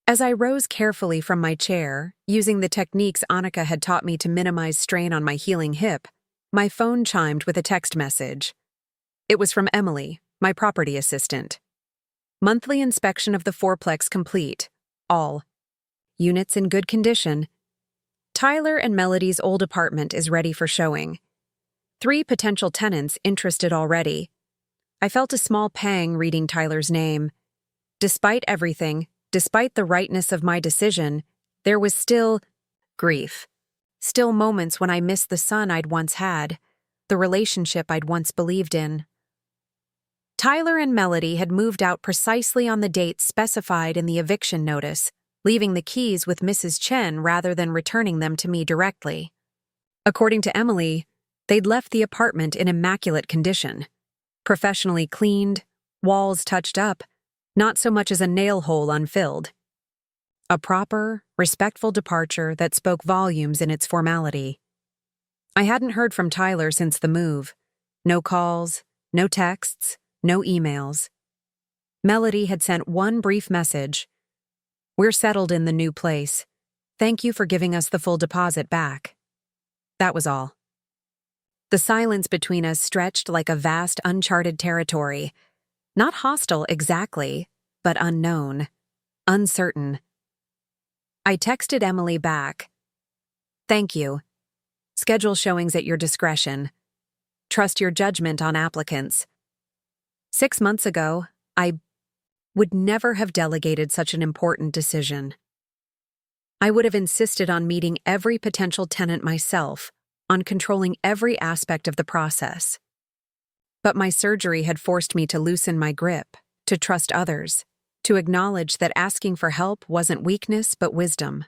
As I rose carefully from my chair, using the techniques Annika had taught me to minimize strain on my healing hip, my phone chimed with a text message. It was from Emily, my property assistant. Monthly inspection of the fourplex complete. All. Units in good condition. Tyler and Melody's old apartment is ready for showing. 3 potential tenants interested already. I felt a small pang reading Tyler's name. Despite everything, despite the rightness of my decision, there was still grief. Still moments when I missed the son I'd once had, the relationship I'd once believed in. Tyler and Melody had moved out precisely on the date specified in the eviction notice, leaving the keys with Mrs. Chen rather than returning them to me directly. According to Emily, they'd left the apartment in immaculate condition. Professionally cleaned, walls touched up, not so much as a nail hole unfilled. A proper, respectful departure that spoke volumes in its formality. I hadn't heard from Tyler since the move. No calls, no texts, no emails. Melody had sent one brief message. "We're settled in the new place. Thank you for giving us the full deposit back." That was all. The silence between us stretched like a vast uncharted territory. Not hostile exactly, but unknown, uncertain. I texted Emily back. "Thank you. Schedule showings at your discretion. Trust your judgment on applicants. 6 months ago, I would never have delegated such an important decision. I would have insisted on meeting every potential tenant myself, on controlling every aspect of the process. But my surgery had forced me to loosen my grip, to trust others, to acknowledge that asking for help wasn't weakness but wisdom.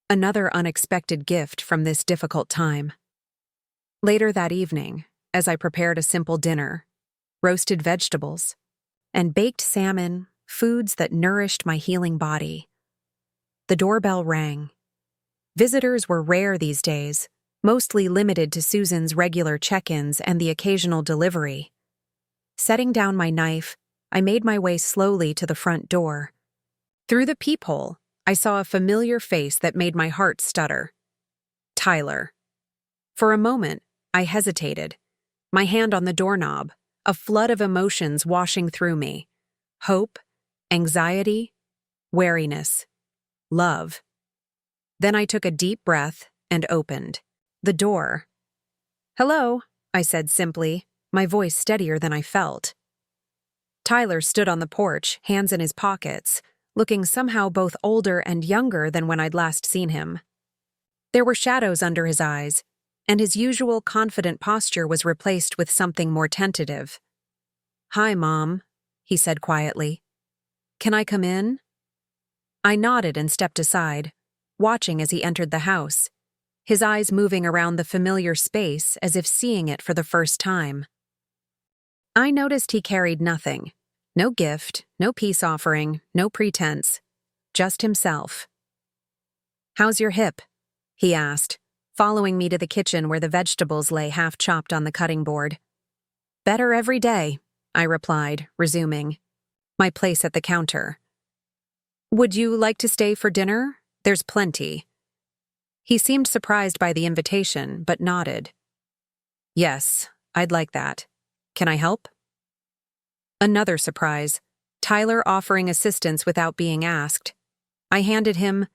Another unexpected gift from this difficult time. Later that evening, as I prepared a simple dinner, roasted vegetables, and baked salmon, foods that nourished my healing body, the doorbell rang. Visitors were rare these days, mostly limited to Susan's regular check-ins and the occasional delivery. Setting down my knife, I made my way slowly to the front door. Through the peephole, I saw a familiar face that made my heart stutter. Tyler. For a moment, I hesitated, my hand on the doorknob, a flood of emotions washing through me. Hope, anxiety, wariness, love. Then I took a deep breath and opened the door. "Hello," I said simply, my voice steadier than I felt. Tyler stood on the porch, hands in his pockets, looking somehow both older and younger than when I'd last seen him. There were shadows under his eyes, and his usual confident posture was replaced with something more tentative. "Hi, Mom," he said quietly. "Can I come in?" I nodded and stepped aside, watching as he entered the house, his eyes moving around the familiar space as if seeing it for the first time. I noticed he carried nothing. No gift, no peace offering, no pretense. Just himself. "How's your hip?" he asked, following me to the kitchen where the vegetables lay half-chopped on the cutting board. "Better every day," I replied, resuming my place at the counter. "Would you like to stay for dinner? There's plenty." He seemed surprised by the invitation, but nodded. "Yes, I'd like that. Can I help?" Another surprise, Tyler offering assistance without being asked. I handed him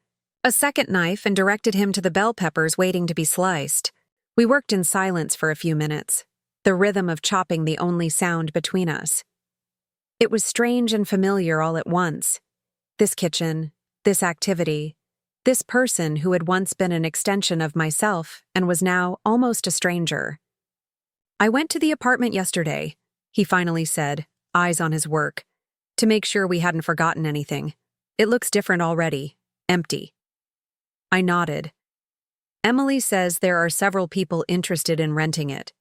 a second knife and directed him to the bell peppers waiting to be sliced. We worked in silence for a few minutes, the rhythm of chopping the only sound between us. It was strange and familiar all at once. This kitchen, this activity, this person who had once been an extension of myself and was now almost a stranger. "I went to the apartment yesterday," he finally said, eyes on his work, "to make sure we hadn't forgotten anything. It looks different already, empty." I nodded. "Emily says there are several people interested in renting it."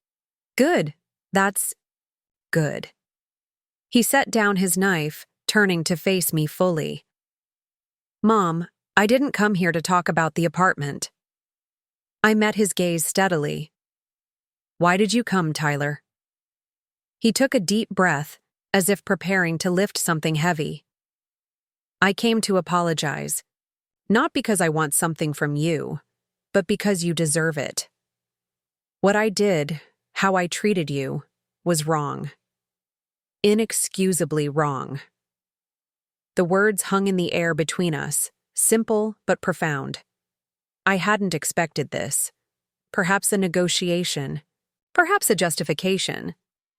"Good. That's good." He set down his knife, turning to face me fully. "Mom, I didn't come here to talk about the apartment." I met his gaze steadily. "Why did you come, Tyler?" He took a deep breath, as if preparing to lift something heavy. I came to apologize, not because I want something from you, but because you deserve it. What I did, how I treated you, was wrong. Inexcusably wrong. The words hung in the air between us, simple but profound. I hadn't expected this. Perhaps a negotiation, perhaps a justification,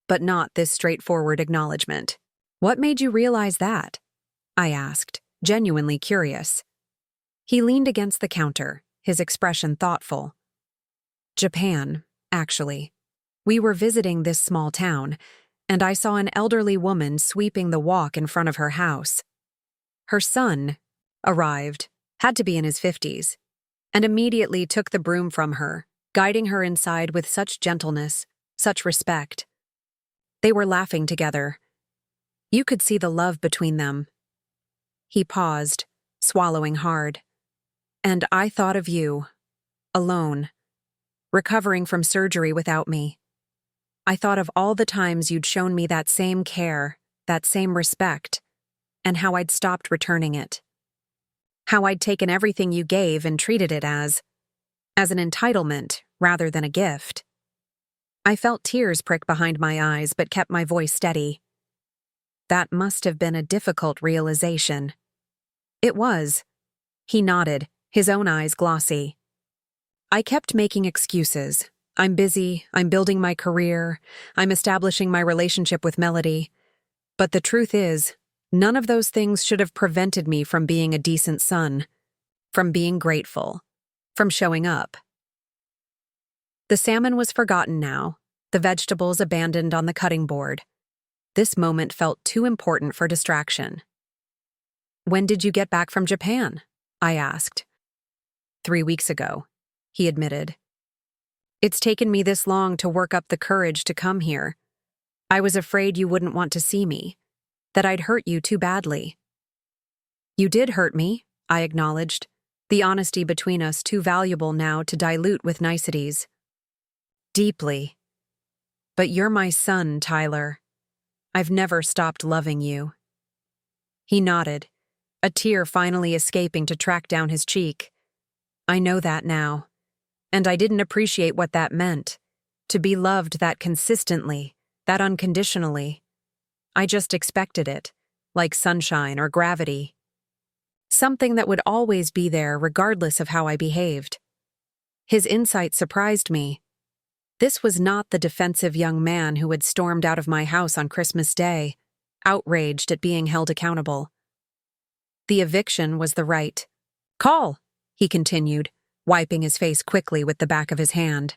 but not this straightforward acknowledgement. What made you realize that? I asked, genuinely curious. He leaned against the counter, his expression thoughtful. Japan, actually. We were visiting this small town, and I saw an elderly woman sweeping the walk in front of her house. Her son arrived, had to be in his 50s, and immediately took the broom from her, guiding her inside with such gentleness, such respect. They were laughing together. You could see the love between them. He paused, swallowing hard. And I thought of you, alone, recovering from surgery without me. I thought of all the times you'd shown me that same care, that same respect, and how I'd stopped returning it. How I'd taken everything you gave and treated it as an entitlement rather than a gift. I felt tears prick behind my eyes but kept my voice steady. That must have been a difficult realization. It was. He nodded, his own eyes glossy. I kept making excuses. I'm busy, I'm building my career, I'm establishing my relationship with Melody. But the truth is, none of those things should have prevented me from being a decent son, from being grateful, from showing up. The salmon was forgotten now, the vegetables abandoned on the cutting board. This moment felt too important for distraction. When did you get back from Japan? I asked. 3 weeks ago, he admitted. It's taken me this long to work up the courage to come here. I was afraid you wouldn't want to see me, that I'd hurt you too badly. You did hurt me, I acknowledged, the honesty between us too valuable now to dilute with niceties. Deeply. But you're my son, Tyler. I've never stopped loving you. He nodded, a tear finally escaping to track down his cheek. I know that now. And I didn't appreciate what that meant, to be loved that consistently, that unconditionally. I just expected it, like sunshine or gravity. Something that would always be there regardless of how I behaved. His insight surprised me. This was not the defensive young man who had stormed out of my house on Christmas Day, outraged at being held accountable. The eviction was the right call, he continued, wiping his face quickly with the back of his hand.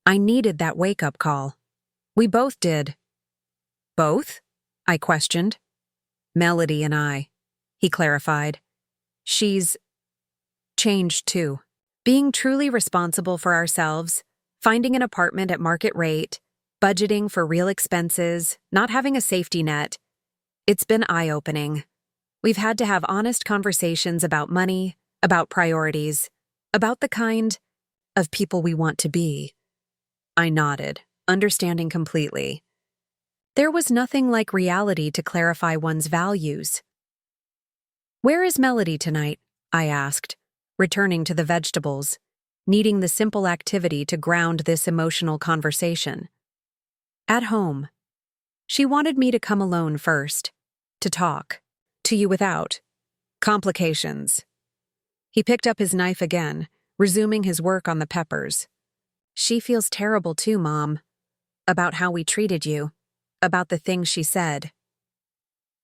I needed that wake-up call. We both did. Both? I questioned. Melody and I, he clarified. She's changed too. Being truly responsible for ourselves, finding an apartment at market rate, budgeting for real expenses, not having a safety net. It's been eye-opening. We've had to have honest conversations about money, about priorities, about the kind of people we want to be. I nodded, understanding completely. There was nothing like reality to clarify one's values. Where is Melody tonight? I asked, returning to the vegetables, needing the simple activity to ground this emotional conversation. At home. She wanted me to come alone first, to talk, to you without complications. He picked up his knife again, resuming his work on the peppers. She feels terrible too, Mom. About how we treated you. About the things she said.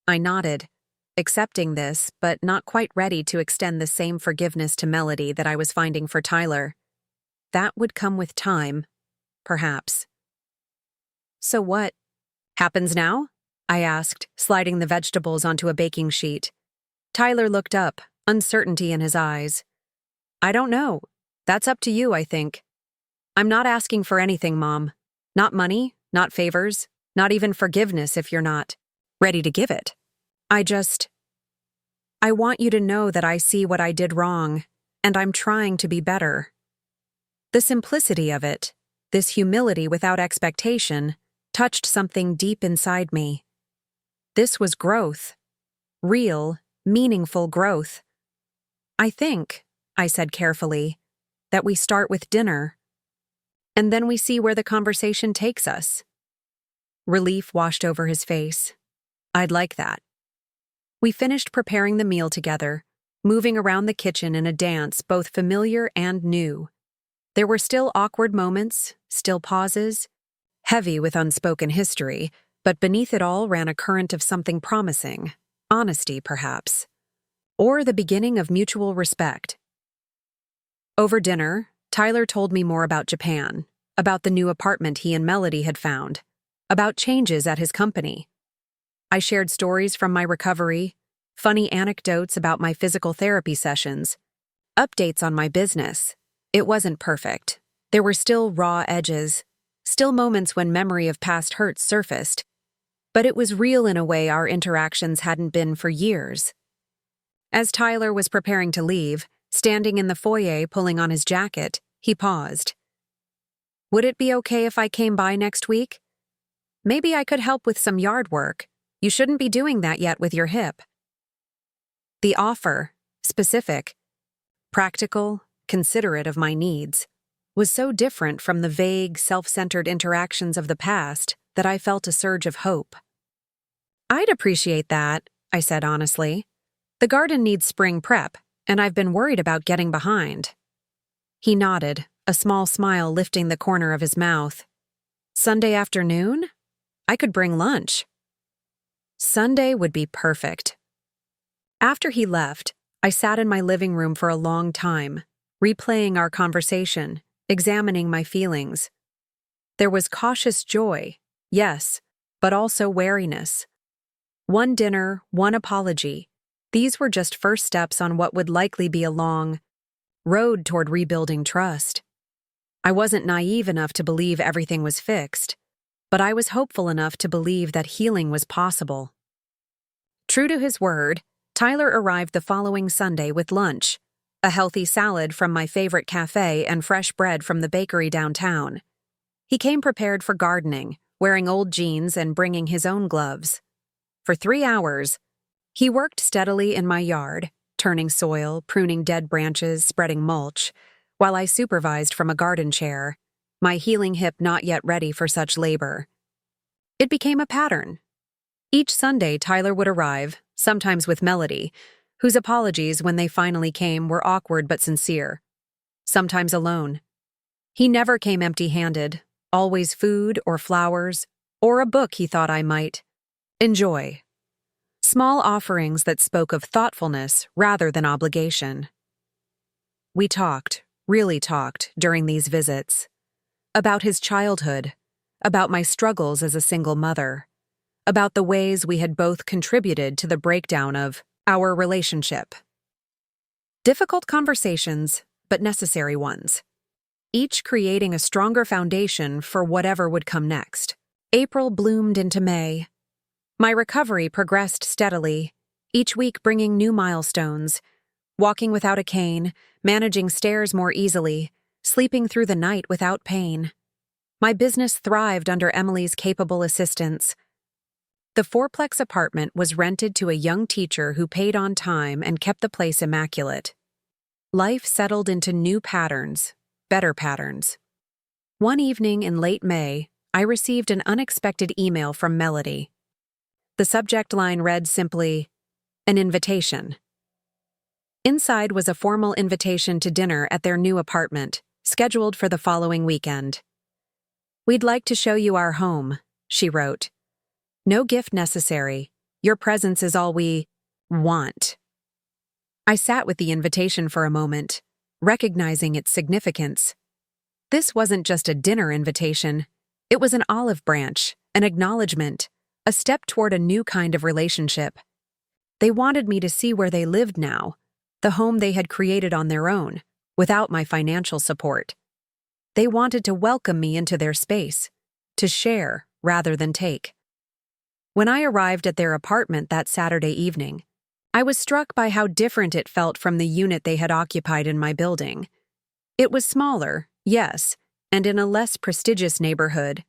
I nodded, accepting this, but not quite ready to extend the same forgiveness to Melody that I was finding for Tyler. That would come with time, perhaps. So what happens now? I asked, sliding the vegetables onto a baking sheet. Tyler looked up, uncertainty in his eyes. I don't know. That's up to you, I think. I'm not asking for anything, Mom. Not money, not favors, not even forgiveness if you're not ready to give it. I want you to know that I see what I did wrong, and I'm trying to be better. The simplicity of it, this humility without expectation, touched something deep inside me. This was growth. Real, meaningful growth. I think, I said carefully, that we start with dinner. And then we see where the conversation takes us. Relief washed over his face. I'd like that. We finished preparing the meal together, moving around the kitchen in a dance both familiar and new. There were still awkward moments, still pauses, heavy with unspoken history, but beneath it all ran a current of something promising, honesty perhaps, or the beginning of mutual respect. Over dinner, Tyler told me more about Japan, about the new apartment he and Melody had found, about changes at his company. I shared stories from my recovery, funny anecdotes about my physical therapy sessions, updates on my business. It wasn't perfect. There were still raw edges, still moments when memory of past hurts surfaced, but it was real in a way our interactions hadn't been for years. As Tyler was preparing to leave, standing in the foyer pulling on his jacket, he paused. Would it be okay if I came by next week? Maybe I could help with some yard work. You shouldn't be doing that yet with your hip. The offer, specific, practical, considerate of my needs, was so different from the vague, self-centered interactions of the past that I felt a surge of hope. I'd appreciate that, I said honestly. The garden needs spring prep, and I've been worried about getting behind. He nodded, a small smile lifting the corner of his mouth. Sunday afternoon? I could bring lunch. Sunday would be perfect. After he left, I sat in my living room for a long time, replaying our conversation, examining my feelings. There was cautious joy, yes, but also wariness. One dinner, one apology. These were just first steps on what would likely be a long road toward rebuilding trust. I wasn't naive enough to believe everything was fixed, but I was hopeful enough to believe that healing was possible. True to his word, Tyler arrived the following Sunday with lunch, a healthy salad from my favorite cafe and fresh bread from the bakery downtown. He came prepared for gardening, wearing old jeans and bringing his own gloves. For 3 hours, he worked steadily in my yard, turning soil, pruning dead branches, spreading mulch, while I supervised from a garden chair, my healing hip not yet ready for such labor. It became a pattern. Each Sunday, Tyler would arrive, sometimes with Melody, whose apologies when they finally came were awkward but sincere. Sometimes alone. He never came empty-handed, always food or flowers, or a book he thought I might enjoy. Small offerings that spoke of thoughtfulness rather than obligation. We talked, really talked, during these visits. About his childhood, about my struggles as a single mother, about the ways we had both contributed to the breakdown of our relationship. Difficult conversations, but necessary ones. Each creating a stronger foundation for whatever would come next. April bloomed into May. My recovery progressed steadily, each week bringing new milestones. Walking without a cane, managing stairs more easily, sleeping through the night without pain. My business thrived under Emily's capable assistance. The fourplex apartment was rented to a young teacher who paid on time and kept the place immaculate. Life settled into new patterns, better patterns. One evening in late May, I received an unexpected email from Melody. The subject line read simply, "An invitation." Inside was a formal invitation to dinner at their new apartment, scheduled for the following weekend. "We'd like to show you our home," she wrote. "No gift necessary. Your presence is all we want." I sat with the invitation for a moment, recognizing its significance. This wasn't just a dinner invitation. It was an olive branch, an acknowledgement, a step toward a new kind of relationship. They wanted me to see where they lived now, the home they had created on their own, without my financial support. They wanted to welcome me into their space, to share rather than take. When I arrived at their apartment that Saturday evening, I was struck by how different it felt from the unit they had occupied in my building. It was smaller, yes, and in a less prestigious neighborhood.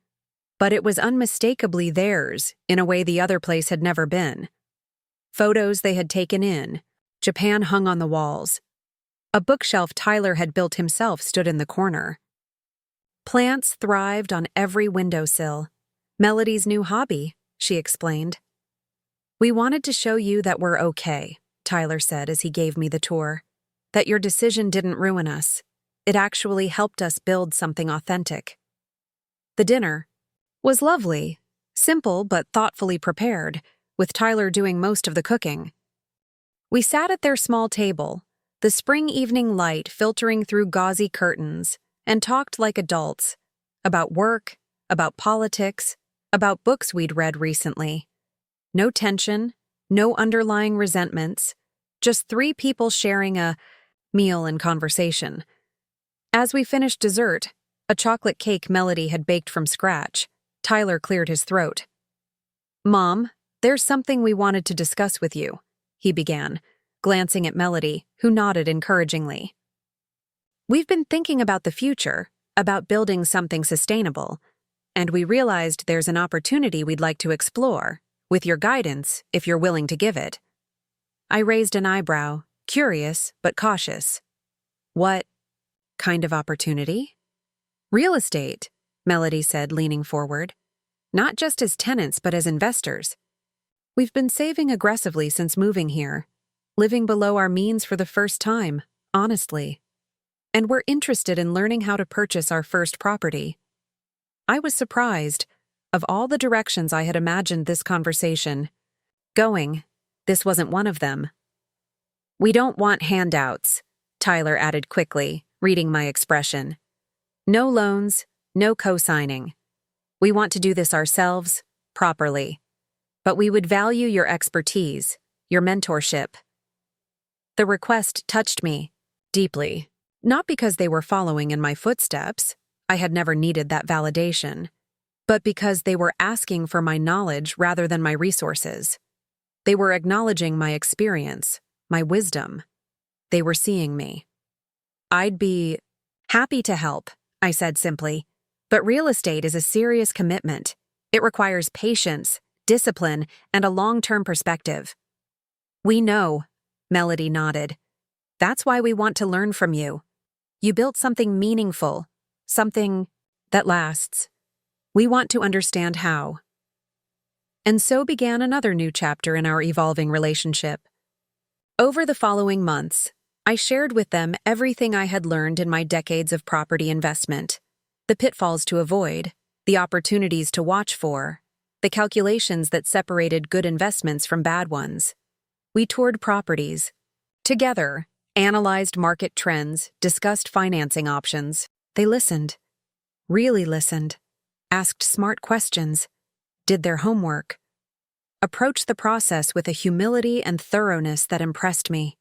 but it was unmistakably theirs in a way the other place had never been. Photos they had taken in, Japan hung on the walls. A bookshelf Tyler had built himself stood in the corner. Plants thrived on every windowsill. Melody's new hobby, she explained. We wanted to show you that we're okay, Tyler said as he gave me the tour. That your decision didn't ruin us. It actually helped us build something authentic. The dinner was lovely, simple but thoughtfully prepared, with Tyler doing most of the cooking. We sat at their small table, the spring evening light filtering through gauzy curtains, and talked like adults, about work, about politics, about books we'd read recently. No tension, no underlying resentments, just three people sharing a meal and conversation. As we finished dessert, a chocolate cake Melody had baked from scratch, Tyler cleared his throat. Mom, there's something we wanted to discuss with you, he began, glancing at Melody, who nodded encouragingly. We've been thinking about the future, about building something sustainable, and we realized there's an opportunity we'd like to explore, with your guidance, if you're willing to give it. I raised an eyebrow, curious but cautious. What kind of opportunity? Real estate, Melody said, leaning forward. Not just as tenants, but as investors. We've been saving aggressively since moving here, living below our means for the first time, honestly. And we're interested in learning how to purchase our first property. I was surprised. Of all the directions I had imagined this conversation going, this wasn't one of them. We don't want handouts, Tyler added quickly, reading my expression. No loans, no co-signing. We want to do this ourselves, properly. But we would value your expertise, your mentorship. The request touched me deeply, not because they were following in my footsteps, I had never needed that validation, but because they were asking for my knowledge rather than my resources. They were acknowledging my experience, my wisdom. They were seeing me. I'd be happy to help, I said simply, but real estate is a serious commitment. It requires patience, discipline, and a long-term perspective. We know, Melody nodded. That's why we want to learn from you. You built something meaningful, something that lasts. We want to understand how. And so began another new chapter in our evolving relationship. Over the following months, I shared with them everything I had learned in my decades of property investment, the pitfalls to avoid, the opportunities to watch for, the calculations that separated good investments from bad ones. We toured properties. Together, analyzed market trends, discussed financing options. They listened. Really listened. Asked smart questions. Did their homework. Approached the process with a humility and thoroughness that impressed me.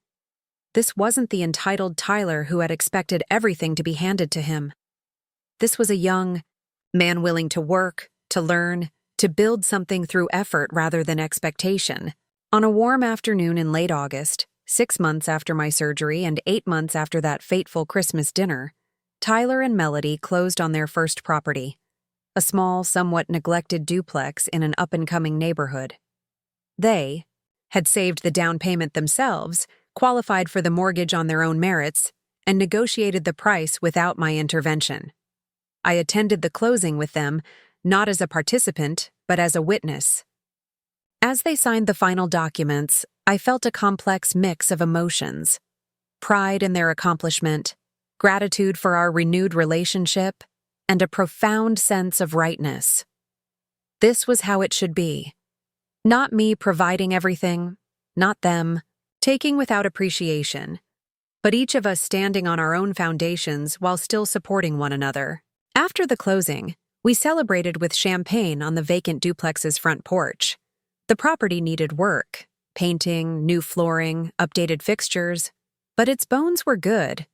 This wasn't the entitled Tyler who had expected everything to be handed to him. This was a young man willing to work, to learn, to build something through effort rather than expectation. On a warm afternoon in late August, 6 months after my surgery and 8 months after that fateful Christmas dinner, Tyler and Melody closed on their first property, a small, somewhat neglected duplex in an up-and-coming neighborhood. They had saved the down payment themselves, qualified for the mortgage on their own merits, and negotiated the price without my intervention. I attended the closing with them, not as a participant, but as a witness. As they signed the final documents, I felt a complex mix of emotions: pride in their accomplishment, gratitude for our renewed relationship, and a profound sense of rightness. This was how it should be. Not me providing everything, not them, taking without appreciation, but each of us standing on our own foundations while still supporting one another. After the closing, we celebrated with champagne on the vacant duplex's front porch. The property needed work, painting, new flooring, updated fixtures, but its bones were good.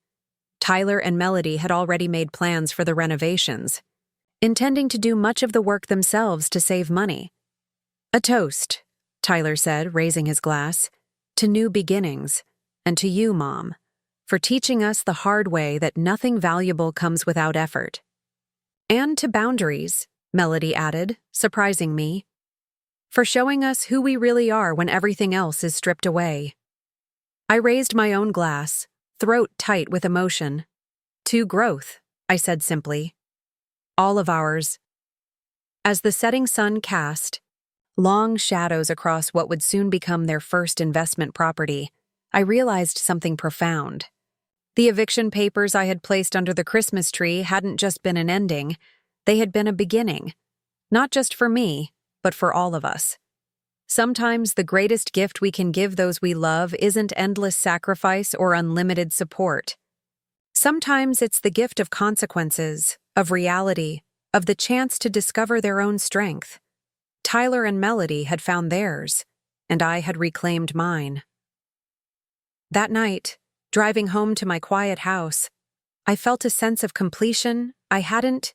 Tyler and Melody had already made plans for the renovations, intending to do much of the work themselves to save money. A toast, Tyler said, raising his glass, to new beginnings, and to you, Mom, for teaching us the hard way that nothing valuable comes without effort. And to boundaries, Melody added, surprising me. For showing us who we really are when everything else is stripped away. I raised my own glass, throat tight with emotion. To growth, I said simply. All of ours. As the setting sun cast long shadows across what would soon become their first investment property, I realized something profound. The eviction papers I had placed under the Christmas tree hadn't just been an ending, they had been a beginning. Not just for me, but for all of us. Sometimes the greatest gift we can give those we love isn't endless sacrifice or unlimited support. Sometimes it's the gift of consequences, of reality, of the chance to discover their own strength. Tyler and Melody had found theirs, and I had reclaimed mine. That night, driving home to my quiet house, I felt a sense of completion I hadn't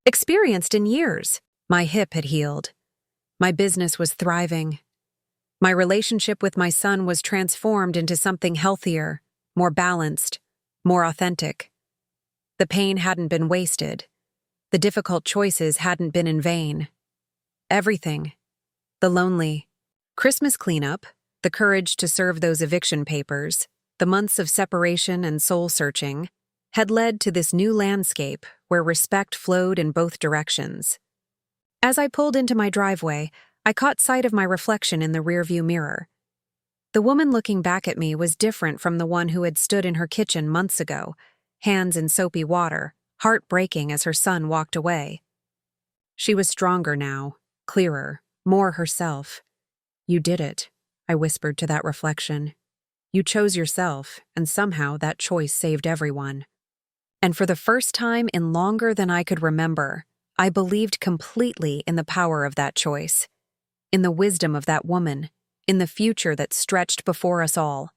experienced in years. My hip had healed. My business was thriving. My relationship with my son was transformed into something healthier, more balanced, more authentic. The pain hadn't been wasted. The difficult choices hadn't been in vain. Everything, the lonely Christmas cleanup, the courage to serve those eviction papers, the months of separation and soul-searching, had led to this new landscape where respect flowed in both directions. As I pulled into my driveway, I caught sight of my reflection in the rearview mirror. The woman looking back at me was different from the one who had stood in her kitchen months ago, hands in soapy water, heart breaking as her son walked away. She was stronger now, clearer, more herself. You did it, I whispered to that reflection. You chose yourself, and somehow that choice saved everyone. And for the first time in longer than I could remember, I believed completely in the power of that choice, in the wisdom of that woman, in the future that stretched before us all.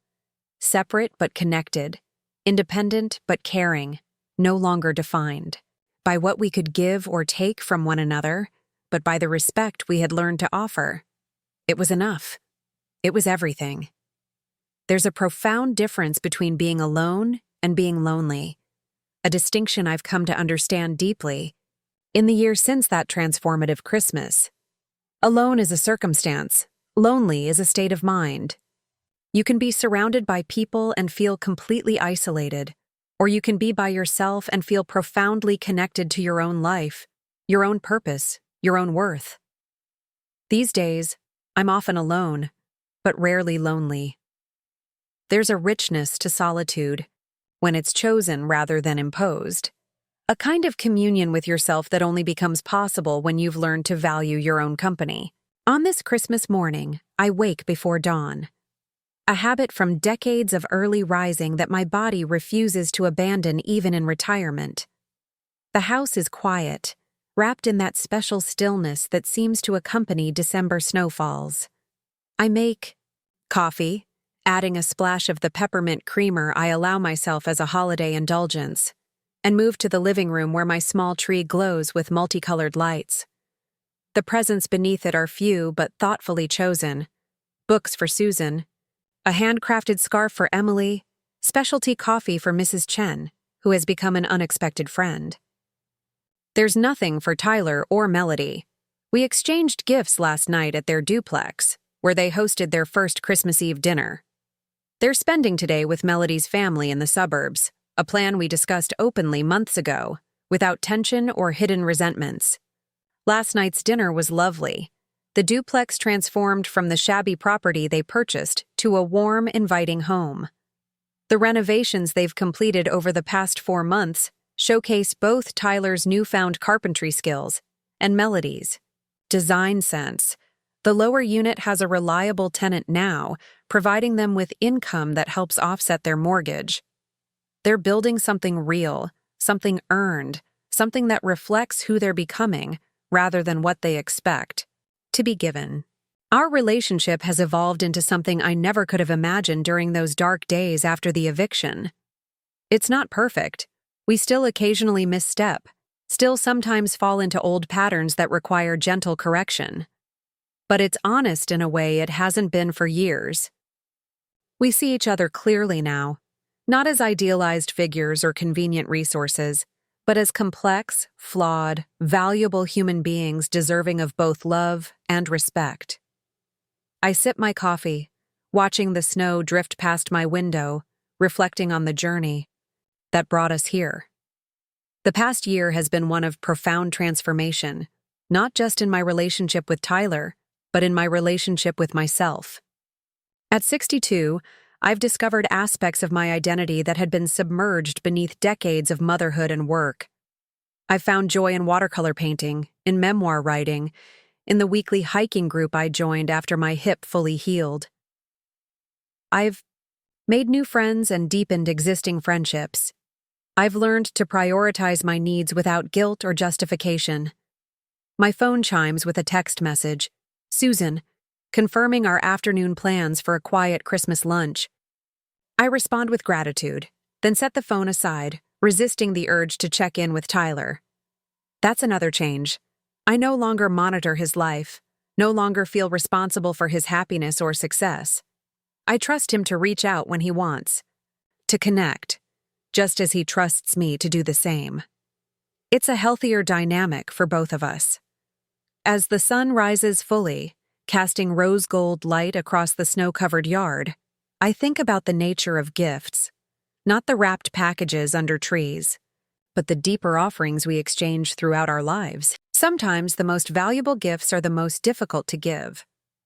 Separate but connected, independent but caring, no longer defined by what we could give or take from one another, but by the respect we had learned to offer. It was enough. It was everything. There's a profound difference between being alone and being lonely, a distinction I've come to understand deeply in the year since that transformative Christmas. Alone is a circumstance, lonely is a state of mind. You can be surrounded by people and feel completely isolated, or you can be by yourself and feel profoundly connected to your own life, your own purpose, your own worth. These days, I'm often alone, but rarely lonely. There's a richness to solitude, when it's chosen rather than imposed. A kind of communion with yourself that only becomes possible when you've learned to value your own company. On this Christmas morning, I wake before dawn. A habit from decades of early rising that my body refuses to abandon even in retirement. The house is quiet, wrapped in that special stillness that seems to accompany December snowfalls. I make coffee, adding a splash of the peppermint creamer I allow myself as a holiday indulgence, and move to the living room where my small tree glows with multicolored lights. The presents beneath it are few but thoughtfully chosen. Books for Susan, a handcrafted scarf for Emily, specialty coffee for Mrs. Chen, who has become an unexpected friend. There's nothing for Tyler or Melody. We exchanged gifts last night at their duplex, where they hosted their first Christmas Eve dinner. They're spending today with Melody's family in the suburbs, a plan we discussed openly months ago, without tension or hidden resentments. Last night's dinner was lovely. The duplex transformed from the shabby property they purchased to a warm, inviting home. The renovations they've completed over the past 4 months showcase both Tyler's newfound carpentry skills and Melody's design sense. The lower unit has a reliable tenant now, providing them with income that helps offset their mortgage. They're building something real, something earned, something that reflects who they're becoming, rather than what they expect to be given. Our relationship has evolved into something I never could have imagined during those dark days after the eviction. It's not perfect. We still occasionally misstep, still sometimes fall into old patterns that require gentle correction. But it's honest in a way it hasn't been for years. We see each other clearly now, not as idealized figures or convenient resources, but as complex, flawed, valuable human beings deserving of both love and respect. I sip my coffee, watching the snow drift past my window, reflecting on the journey that brought us here. The past year has been one of profound transformation, not just in my relationship with Tyler, but in my relationship with myself. At 62, I've discovered aspects of my identity that had been submerged beneath decades of motherhood and work. I've found joy in watercolor painting, in memoir writing, in the weekly hiking group I joined after my hip fully healed. I've made new friends and deepened existing friendships. I've learned to prioritize my needs without guilt or justification. My phone chimes with a text message, "Susan," confirming our afternoon plans for a quiet Christmas lunch. I respond with gratitude, then set the phone aside, resisting the urge to check in with Tyler. That's another change. I no longer monitor his life, no longer feel responsible for his happiness or success. I trust him to reach out when he wants, to connect, just as he trusts me to do the same. It's a healthier dynamic for both of us. As the sun rises fully, casting rose-gold light across the snow-covered yard, I think about the nature of gifts, not the wrapped packages under trees, but the deeper offerings we exchange throughout our lives. Sometimes the most valuable gifts are the most difficult to give.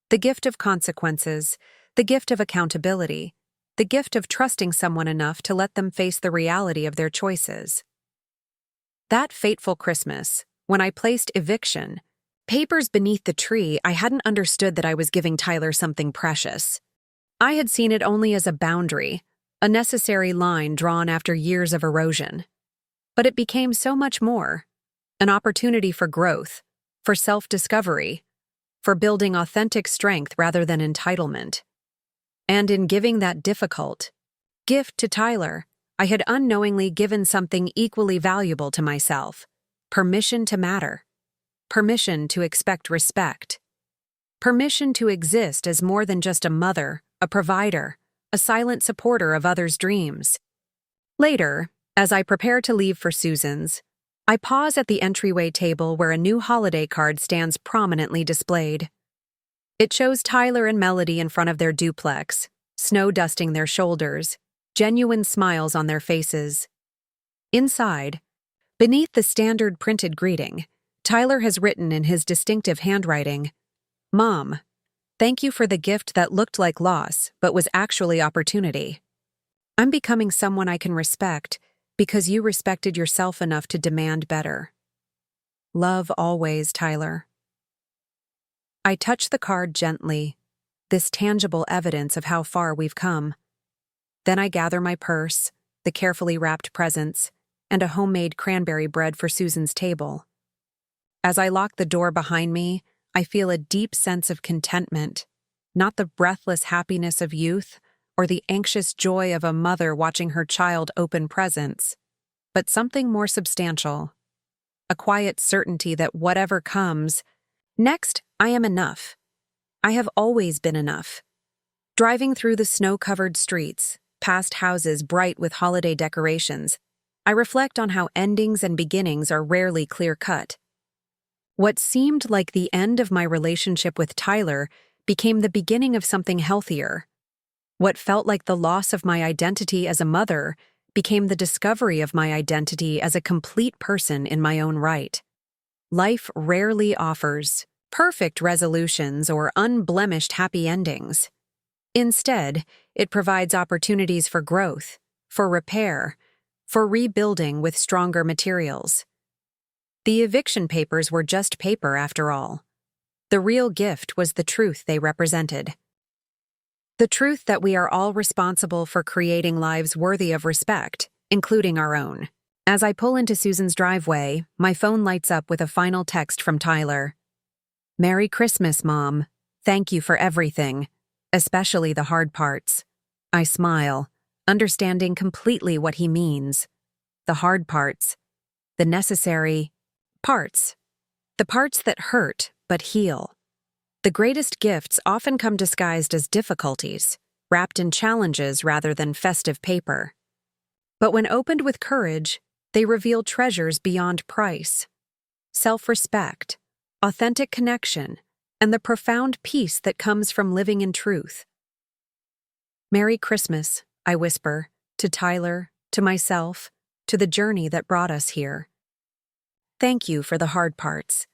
The gift of consequences, the gift of accountability, the gift of trusting someone enough to let them face the reality of their choices. That fateful Christmas, when I placed Eviction papers beneath the tree, I hadn't understood that I was giving Tyler something precious. I had seen it only as a boundary, a necessary line drawn after years of erosion. But it became so much more, an opportunity for growth, for self-discovery, for building authentic strength rather than entitlement. And in giving that difficult gift to Tyler, I had unknowingly given something equally valuable to myself: permission to matter, permission to expect respect, permission to exist as more than just a mother, a provider, a silent supporter of others' dreams. Later, as I prepare to leave for Susan's, I pause at the entryway table where a new holiday card stands prominently displayed. It shows Tyler and Melody in front of their duplex, snow dusting their shoulders, genuine smiles on their faces. Inside, beneath the standard printed greeting, Tyler has written in his distinctive handwriting, "Mom, thank you for the gift that looked like loss but was actually opportunity. I'm becoming someone I can respect because you respected yourself enough to demand better. Love always, Tyler." I touch the card gently, this tangible evidence of how far we've come. Then I gather my purse, the carefully wrapped presents, and a homemade cranberry bread for Susan's table. As I lock the door behind me, I feel a deep sense of contentment, not the breathless happiness of youth or the anxious joy of a mother watching her child open presents, but something more substantial, a quiet certainty that whatever comes next, I am enough. I have always been enough. Driving through the snow-covered streets, past houses bright with holiday decorations, I reflect on how endings and beginnings are rarely clear-cut. What seemed like the end of my relationship with Tyler became the beginning of something healthier. What felt like the loss of my identity as a mother became the discovery of my identity as a complete person in my own right. Life rarely offers perfect resolutions or unblemished happy endings. Instead, it provides opportunities for growth, for repair, for rebuilding with stronger materials. The eviction papers were just paper after all. The real gift was the truth they represented. The truth that we are all responsible for creating lives worthy of respect, including our own. As I pull into Susan's driveway, my phone lights up with a final text from Tyler. "Merry Christmas, Mom. Thank you for everything, especially the hard parts." I smile, understanding completely what he means. The hard parts, the necessary parts, the parts that hurt but heal. The greatest gifts often come disguised as difficulties, wrapped in challenges rather than festive paper. But when opened with courage, They reveal treasures beyond price: self-respect, authentic connection, and the profound peace that comes from living in truth. Merry Christmas, I whisper, to Tyler, to myself, to the journey that brought us here. Thank you for the hard parts.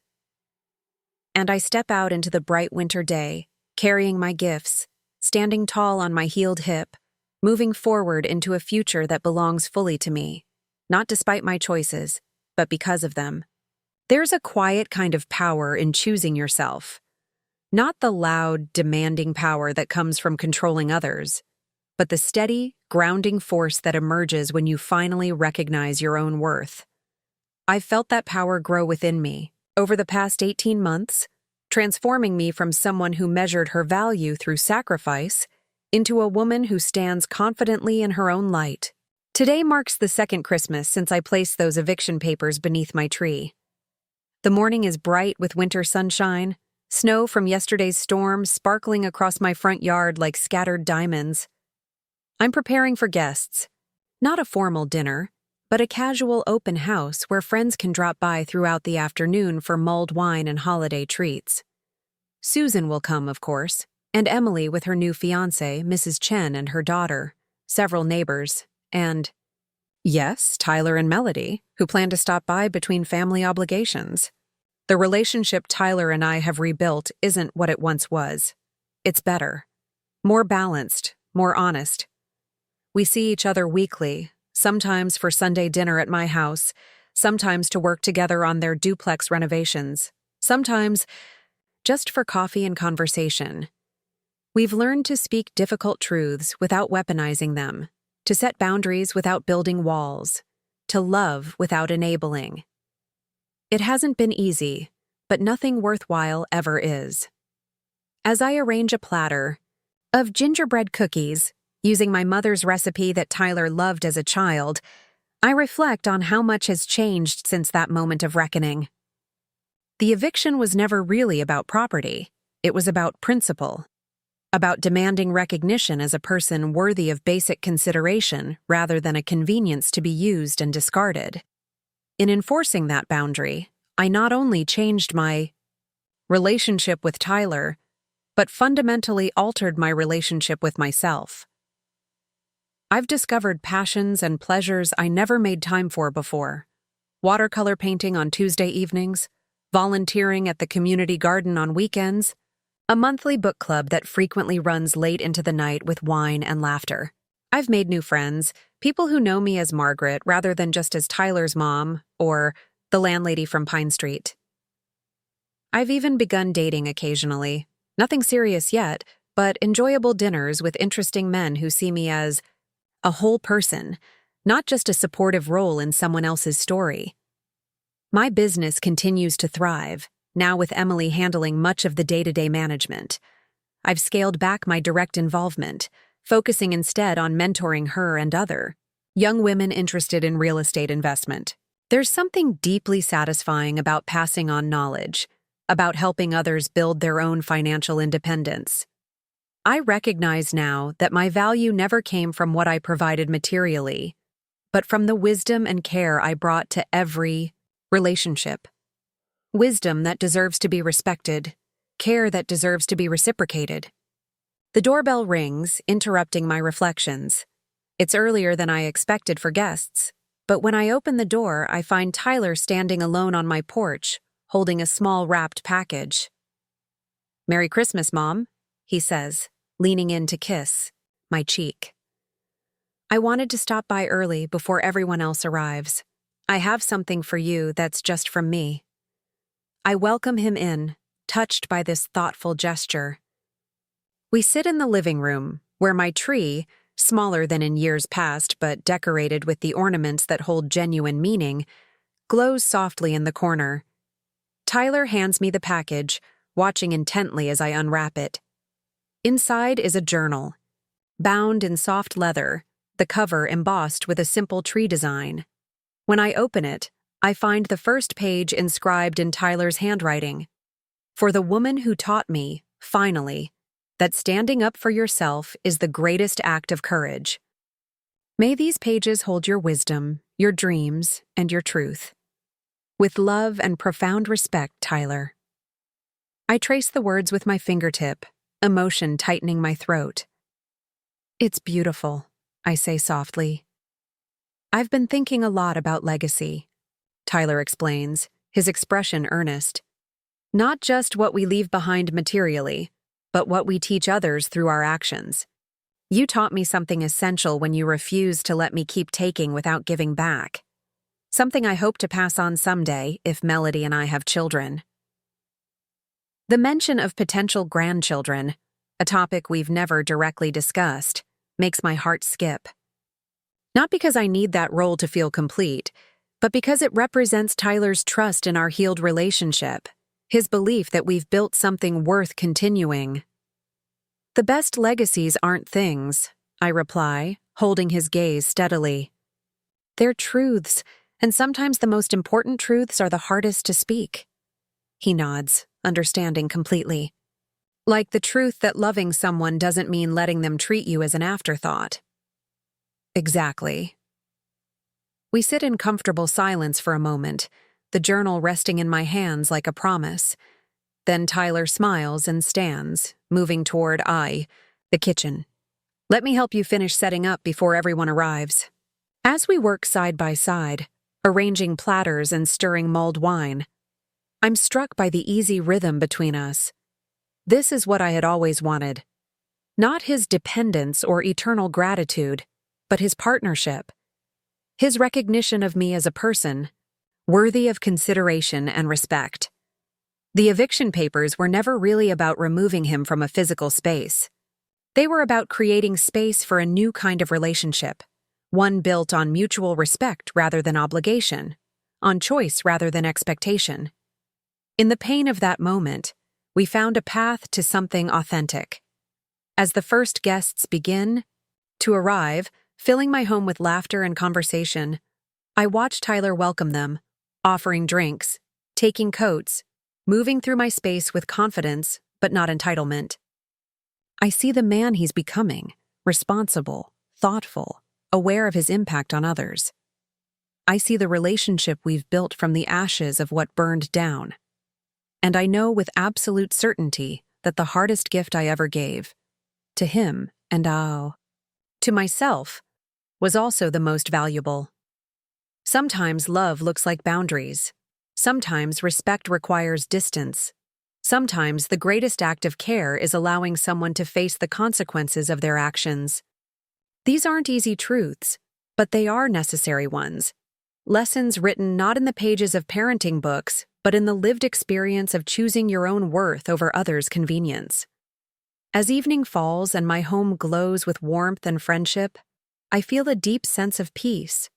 And I step out into the bright winter day, carrying my gifts, standing tall on my healed hip, moving forward into a future that belongs fully to me, not despite my choices, but because of them. There's a quiet kind of power in choosing yourself. Not the loud, demanding power that comes from controlling others, but the steady, grounding force that emerges when you finally recognize your own worth. I've felt that power grow within me over the past 18 months, transforming me from someone who measured her value through sacrifice into a woman who stands confidently in her own light. Today marks the second Christmas since I placed those eviction papers beneath my tree. The morning is bright with winter sunshine, snow from yesterday's storm sparkling across my front yard like scattered diamonds. I'm preparing for guests. Not a formal dinner, but a casual open house where friends can drop by throughout the afternoon for mulled wine and holiday treats. Susan will come, of course, and Emily with her new fiancé, Mrs. Chen, and her daughter, several neighbors, and, yes, Tyler and Melody, who plan to stop by between family obligations. The relationship Tyler and I have rebuilt isn't what it once was. It's better. More balanced, more honest. We see each other weekly, sometimes for Sunday dinner at my house, sometimes to work together on their duplex renovations, sometimes just for coffee and conversation. We've learned to speak difficult truths without weaponizing them, to set boundaries without building walls, to love without enabling. It hasn't been easy, but nothing worthwhile ever is. As I arrange a platter of gingerbread cookies, using my mother's recipe that Tyler loved as a child, I reflect on how much has changed since that moment of reckoning. The eviction was never really about property. It was about principle, about demanding recognition as a person worthy of basic consideration rather than a convenience to be used and discarded. In enforcing that boundary, I not only changed my relationship with Tyler, but fundamentally altered my relationship with myself. I've discovered passions and pleasures I never made time for before. Watercolor painting on Tuesday evenings, volunteering at the community garden on weekends, a monthly book club that frequently runs late into the night with wine and laughter. I've made new friends, people who know me as Margaret rather than just as Tyler's mom or the landlady from Pine Street. I've even begun dating occasionally. Nothing serious yet, but enjoyable dinners with interesting men who see me as a whole person, not just a supportive role in someone else's story. My business continues to thrive, now with Emily handling much of the day-to-day management. I've scaled back my direct involvement, focusing instead on mentoring her and other young women interested in real estate investment. There's something deeply satisfying about passing on knowledge, about helping others build their own financial independence. I recognize now that my value never came from what I provided materially, but from the wisdom and care I brought to every relationship. Wisdom that deserves to be respected, care that deserves to be reciprocated. The doorbell rings, interrupting my reflections. It's earlier than I expected for guests, but when I open the door, I find Tyler standing alone on my porch, holding a small wrapped package. "Merry Christmas, Mom," he says, leaning in to kiss my cheek. "I wanted to stop by early before everyone else arrives. I have something for you that's just from me." I welcome him in, touched by this thoughtful gesture. We sit in the living room, where my tree, smaller than in years past but decorated with the ornaments that hold genuine meaning, glows softly in the corner. Tyler hands me the package, watching intently as I unwrap it. Inside is a journal, bound in soft leather, the cover embossed with a simple tree design. When I open it, I find the first page inscribed in Tyler's handwriting. "For the woman who taught me, finally, that standing up for yourself is the greatest act of courage." May these pages hold your wisdom, your dreams, and your truth. With love and profound respect, Tyler. I trace the words with my fingertip, emotion tightening my throat. It's beautiful, I say softly. I've been thinking a lot about legacy, Tyler explains, his expression earnest. Not just what we leave behind materially, but what we teach others through our actions. You taught me something essential when you refused to let me keep taking without giving back. Something I hope to pass on someday if Melody and I have children. The mention of potential grandchildren, a topic we've never directly discussed, makes my heart skip. Not because I need that role to feel complete, but because it represents Tyler's trust in our healed relationship, his belief that we've built something worth continuing. The best legacies aren't things, I reply, holding his gaze steadily. They're truths, and sometimes the most important truths are the hardest to speak. He nods, understanding completely. Like the truth that loving someone doesn't mean letting them treat you as an afterthought. Exactly. We sit in comfortable silence for a moment, the journal resting in my hands like a promise. Then Tyler smiles and stands, moving toward the kitchen. Let me help you finish setting up before everyone arrives. As we work side by side, arranging platters and stirring mulled wine, I'm struck by the easy rhythm between us. This is what I had always wanted. Not his dependence or eternal gratitude, but his partnership. His recognition of me as a person, worthy of consideration and respect. The eviction papers were never really about removing him from a physical space. They were about creating space for a new kind of relationship, one built on mutual respect rather than obligation, on choice rather than expectation. In the pain of that moment, we found a path to something authentic. As the first guests begin to arrive, filling my home with laughter and conversation, I watch Tyler welcome them, offering drinks, taking coats, moving through my space with confidence, but not entitlement. I see the man he's becoming, responsible, thoughtful, aware of his impact on others. I see the relationship we've built from the ashes of what burned down. And I know with absolute certainty that the hardest gift I ever gave, to him and to myself, was also the most valuable. Sometimes love looks like boundaries. Sometimes respect requires distance. Sometimes the greatest act of care is allowing someone to face the consequences of their actions. These aren't easy truths, but they are necessary ones. Lessons written not in the pages of parenting books, but in the lived experience of choosing your own worth over others' convenience. As evening falls and my home glows with warmth and friendship, I feel a deep sense of peace.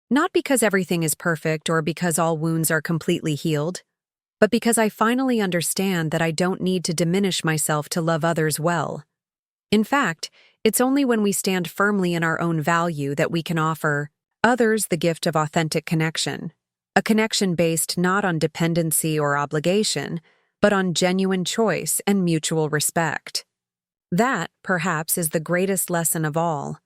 Not because everything is perfect or because all wounds are completely healed, but because I finally understand that I don't need to diminish myself to love others well. In fact, it's only when we stand firmly in our own value that we can offer others the gift of authentic connection, a connection based not on dependency or obligation, but on genuine choice and mutual respect. That, perhaps, is the greatest lesson of all.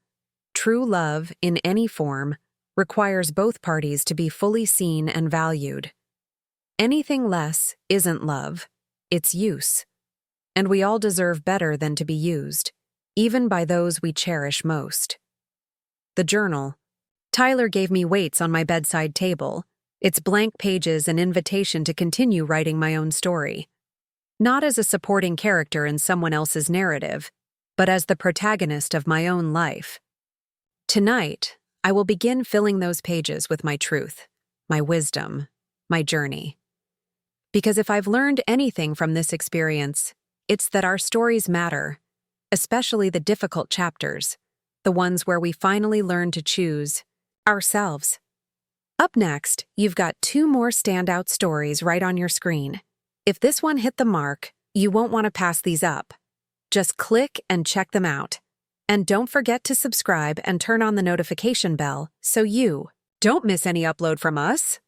True love, in any form, requires both parties to be fully seen and valued. Anything less isn't love, it's use. And we all deserve better than to be used, even by those we cherish most. The journal. Tyler gave me weights on my bedside table, its blank pages an invitation to continue writing my own story. Not as a supporting character in someone else's narrative, but as the protagonist of my own life. Tonight, I will begin filling those pages with my truth, my wisdom, my journey. Because if I've learned anything from this experience, it's that our stories matter, especially the difficult chapters, the ones where we finally learn to choose ourselves. Up next, you've got 2 more standout stories right on your screen. If this one hit the mark, you won't want to pass these up. Just click and check them out. And don't forget to subscribe and turn on the notification bell so you don't miss any upload from us.